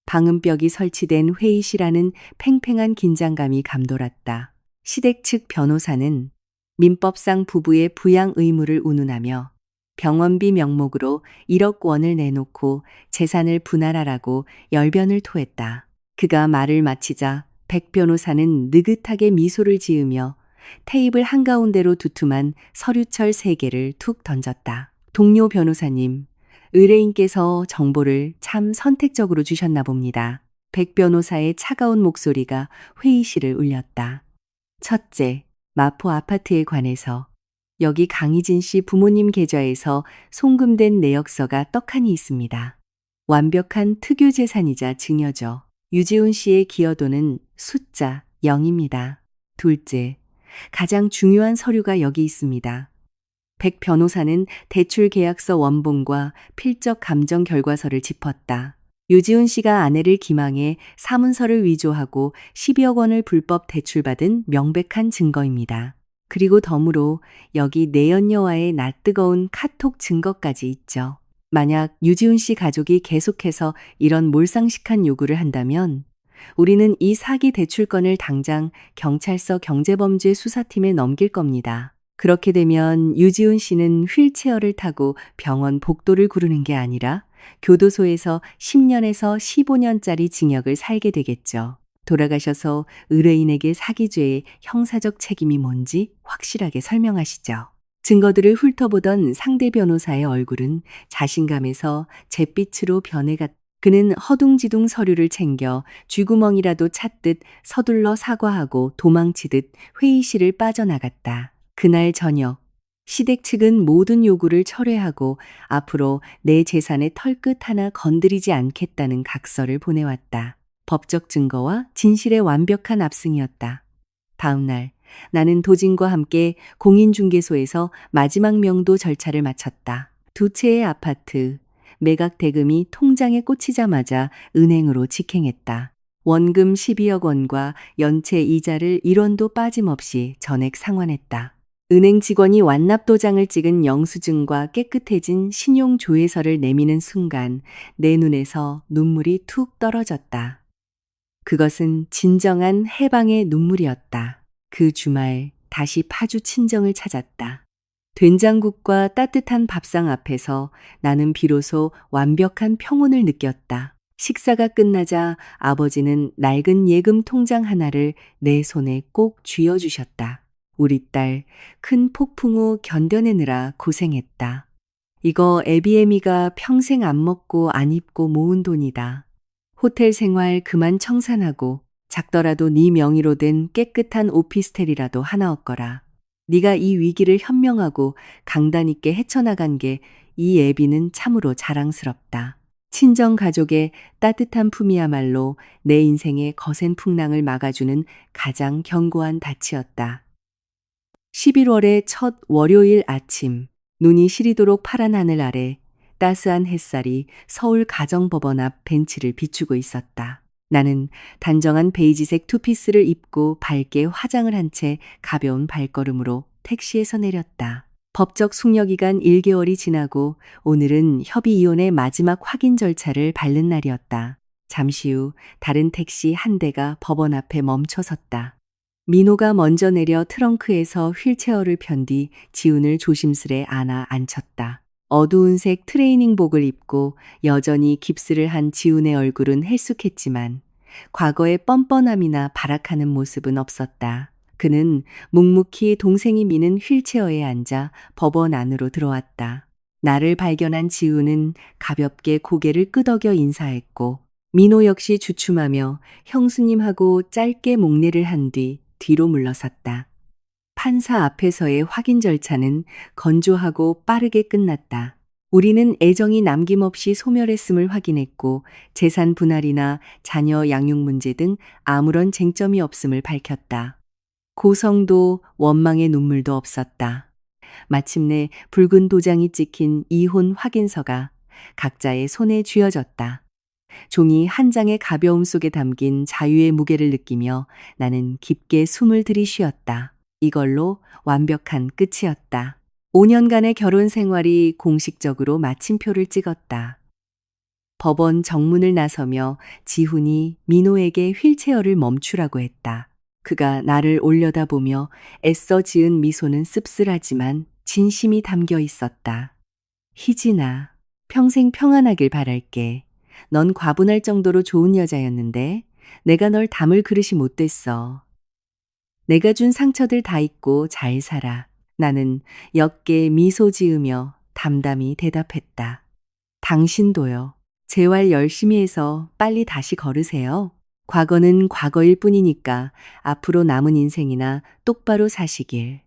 방음벽이 설치된 회의실 안은 팽팽한 긴장감이 감돌았다. 시댁 측 변호사는 민법상 부부의 부양 의무를 운운하며 병원비 명목으로 1억 원을 내놓고 재산을 분할하라고 열변을 토했다. 그가 말을 마치자 백 변호사는 느긋하게 미소를 지으며 테이블 한가운데로 두툼한 서류철 3개를 툭 던졌다. 동료 변호사님, 의뢰인께서 정보를 참 선택적으로 주셨나 봅니다. 백 변호사의 차가운 목소리가 회의실을 울렸다. 첫째, 마포 아파트에 관해서 여기 강희진 씨 부모님 계좌에서 송금된 내역서가 떡하니 있습니다. 완벽한 특유 재산이자 증여죠. 유지훈 씨의 기여도는 숫자 0입니다. 둘째, 가장 중요한 서류가 여기 있습니다. 백 변호사는 대출 계약서 원본과 필적 감정 결과서를 짚었다. 유지훈 씨가 아내를 기망해 사문서를 위조하고 12억 원을 불법 대출받은 명백한 증거입니다. 그리고 덤으로 여기 내연녀와의 낯뜨거운 카톡 증거까지 있죠. 만약 유지훈 씨 가족이 계속해서 이런 몰상식한 요구를 한다면 우리는 이 사기 대출건을 당장 경찰서 경제범죄 수사팀에 넘길 겁니다. 그렇게 되면 유지훈 씨는 휠체어를 타고 병원 복도를 구르는 게 아니라 교도소에서 10년에서 15년짜리 징역을 살게 되겠죠. 돌아가셔서 의뢰인에게 사기죄의 형사적 책임이 뭔지 확실하게 설명하시죠. 증거들을 훑어보던 상대 변호사의 얼굴은 자신감에서 잿빛으로 변해갔다. 그는 허둥지둥 서류를 챙겨 쥐구멍이라도 찾듯 서둘러 사과하고 도망치듯 회의실을 빠져나갔다. 그날 저녁, 시댁 측은 모든 요구를 철회하고 앞으로 내 재산의 털끝 하나 건드리지 않겠다는 각서를 보내왔다. 법적 증거와 진실의 완벽한 압승이었다. 다음 날 나는 도진과 함께 공인중개소에서 마지막 명도 절차를 마쳤다. 두 채의 아파트, 매각 대금이 통장에 꽂히자마자 은행으로 직행했다. 원금 12억 원과 연체 이자를 1원도 빠짐없이 전액 상환했다. 은행 직원이 완납 도장을 찍은 영수증과 깨끗해진 신용조회서를 내미는 순간 내 눈에서 눈물이 툭 떨어졌다. 그것은 진정한 해방의 눈물이었다. 그 주말 다시 파주 친정을 찾았다. 된장국과 따뜻한 밥상 앞에서 나는 비로소 완벽한 평온을 느꼈다. 식사가 끝나자 아버지는 낡은 예금 통장 하나를 내 손에 꼭 쥐어주셨다. 우리 딸 큰 폭풍 후 견뎌내느라 고생했다. 이거 애비애미가 평생 안 먹고 안 입고 모은 돈이다. 호텔 생활 그만 청산하고 작더라도 네 명의로 된 깨끗한 오피스텔이라도 하나 얻거라. 네가 이 위기를 현명하고 강단 있게 헤쳐나간 게 이 애비는 참으로 자랑스럽다. 친정 가족의 따뜻한 품이야말로 내 인생의 거센 풍랑을 막아주는 가장 견고한 닻이었다. 11월의 첫 월요일 아침, 눈이 시리도록 파란 하늘 아래 따스한 햇살이 서울 가정법원 앞 벤치를 비추고 있었다. 나는 단정한 베이지색 투피스를 입고 밝게 화장을 한 채 가벼운 발걸음으로 택시에서 내렸다. 법적 숙려기간 1개월이 지나고 오늘은 협의 이혼의 마지막 확인 절차를 밟는 날이었다. 잠시 후 다른 택시 한 대가 법원 앞에 멈춰섰다. 민호가 먼저 내려 트렁크에서 휠체어를 편 뒤 지훈을 조심스레 안아 앉혔다. 어두운 색 트레이닝복을 입고 여전히 깁스를 한 지훈의 얼굴은 헬쑥했지만 과거의 뻔뻔함이나 발악하는 모습은 없었다. 그는 묵묵히 동생이 미는 휠체어에 앉아 법원 안으로 들어왔다. 나를 발견한 지훈은 가볍게 고개를 끄덕여 인사했고 민호 역시 주춤하며 형수님하고 짧게 목례를 한 뒤 뒤로 물러섰다. 판사 앞에서의 확인 절차는 건조하고 빠르게 끝났다. 우리는 애정이 남김없이 소멸했음을 확인했고 재산 분할이나 자녀 양육 문제 등 아무런 쟁점이 없음을 밝혔다. 고성도 원망의 눈물도 없었다. 마침내 붉은 도장이 찍힌 이혼 확인서가 각자의 손에 쥐어졌다. 종이 한 장의 가벼움 속에 담긴 자유의 무게를 느끼며 나는 깊게 숨을 들이쉬었다. 이걸로 완벽한 끝이었다. 5년간의 결혼 생활이 공식적으로 마침표를 찍었다. 법원 정문을 나서며 지훈이 민호에게 휠체어를 멈추라고 했다. 그가 나를 올려다보며 애써 지은 미소는 씁쓸하지만 진심이 담겨 있었다. 희진아, 평생 평안하길 바랄게. 넌 과분할 정도로 좋은 여자였는데 내가 널 담을 그릇이 못 됐어. 내가 준 상처들 다 잊고 잘 살아. 나는 옅게 미소 지으며 담담히 대답했다. 당신도요. 재활 열심히 해서 빨리 다시 걸으세요. 과거는 과거일 뿐이니까 앞으로 남은 인생이나 똑바로 사시길.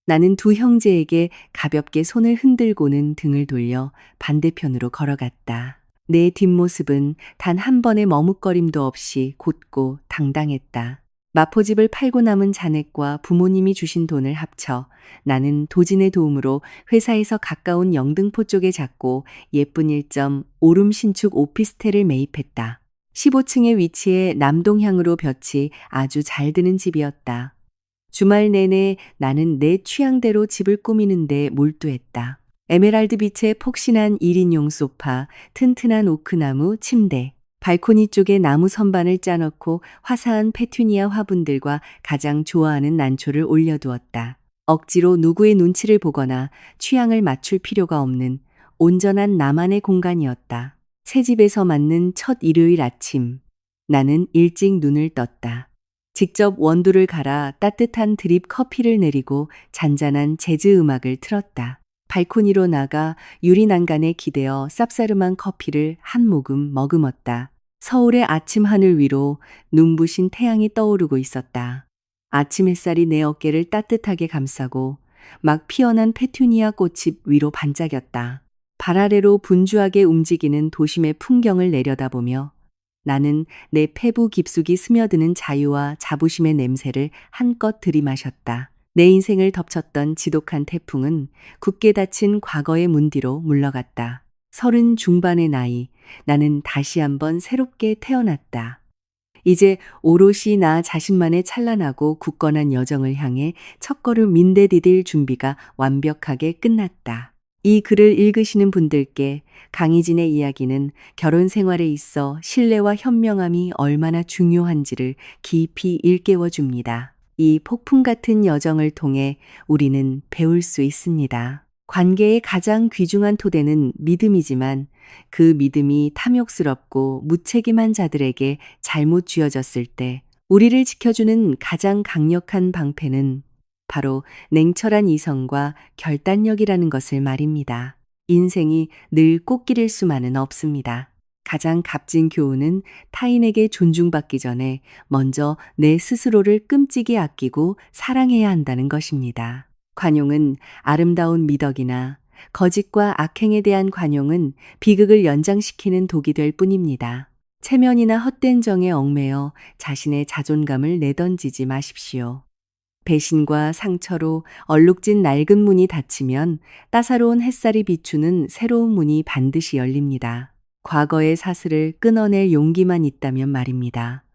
나는 두 형제에게 가볍게 손을 흔들고는 등을 돌려 반대편으로 걸어갔다. 내 뒷모습은 단 한 번의 머뭇거림도 없이 곧고 당당했다. 마포집을 팔고 남은 잔액과 부모님이 주신 돈을 합쳐 나는 도진의 도움으로 회사에서 가까운 영등포 쪽에 잡고 예쁜 1.5룸 신축 오피스텔을 매입했다. 15층에 위치해 남동향으로 볕이 아주 잘 드는 집이었다. 주말 내내 나는 내 취향대로 집을 꾸미는데 몰두했다. 에메랄드 빛의 폭신한 1인용 소파, 튼튼한 오크나무 침대, 발코니 쪽에 나무 선반을 짜놓고 화사한 페투니아 화분들과 가장 좋아하는 난초를 올려두었다. 억지로 누구의 눈치를 보거나 취향을 맞출 필요가 없는 온전한 나만의 공간이었다. 새 집에서 맞는 첫 일요일 아침, 나는 일찍 눈을 떴다. 직접 원두를 갈아 따뜻한 드립 커피를 내리고 잔잔한 재즈 음악을 틀었다. 발코니로 나가 유리 난간에 기대어 쌉싸름한 커피를 한 모금 머금었다. 서울의 아침 하늘 위로 눈부신 태양이 떠오르고 있었다. 아침 햇살이 내 어깨를 따뜻하게 감싸고 막 피어난 페투니아 꽃잎 위로 반짝였다. 발 아래로 분주하게 움직이는 도심의 풍경을 내려다보며 나는 내 폐부 깊숙이 스며드는 자유와 자부심의 냄새를 한껏 들이마셨다. 내 인생을 덮쳤던 지독한 태풍은 굳게 닫힌 과거의 문 뒤로 물러갔다. 30 중반의 나이, 나는 다시 한번 새롭게 태어났다. 이제 오롯이 나 자신만의 찬란하고 굳건한 여정을 향해 첫걸음 민대 디딜 준비가 완벽하게 끝났다. 이 글을 읽으시는 분들께 강희진의 이야기는 결혼 생활에 있어 신뢰와 현명함이 얼마나 중요한지를 깊이 일깨워 줍니다. 이 폭풍 같은 여정을 통해 우리는 배울 수 있습니다. 관계의 가장 귀중한 토대는 믿음이지만 그 믿음이 탐욕스럽고 무책임한 자들에게 잘못 쥐어졌을 때 우리를 지켜주는 가장 강력한 방패는 바로 냉철한 이성과 결단력이라는 것을 말입니다. 인생이 늘 꽃길일 수만은 없습니다. 가장 값진 교훈은 타인에게 존중받기 전에 먼저 내 스스로를 끔찍이 아끼고 사랑해야 한다는 것입니다. 관용은 아름다운 미덕이나 거짓과 악행에 대한 관용은 비극을 연장시키는 독이 될 뿐입니다. 체면이나 헛된 정에 얽매여 자신의 자존감을 내던지지 마십시오. 배신과 상처로 얼룩진 낡은 문이 닫히면 따사로운 햇살이 비추는 새로운 문이 반드시 열립니다. 과거의 사슬을 끊어낼 용기만 있다면 말입니다.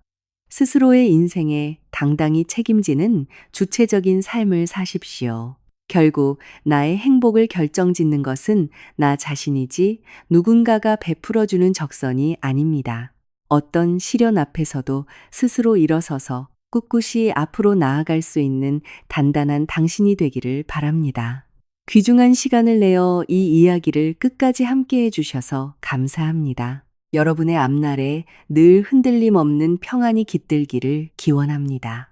스스로의 인생에 당당히 책임지는 주체적인 삶을 사십시오. 결국 나의 행복을 결정짓는 것은 나 자신이지 누군가가 베풀어주는 적선이 아닙니다. 어떤 시련 앞에서도 스스로 일어서서 꿋꿋이 앞으로 나아갈 수 있는 단단한 당신이 되기를 바랍니다. 귀중한 시간을 내어 이 이야기를 끝까지 함께 해주셔서 감사합니다. 여러분의 앞날에 늘 흔들림 없는 평안이 깃들기를 기원합니다.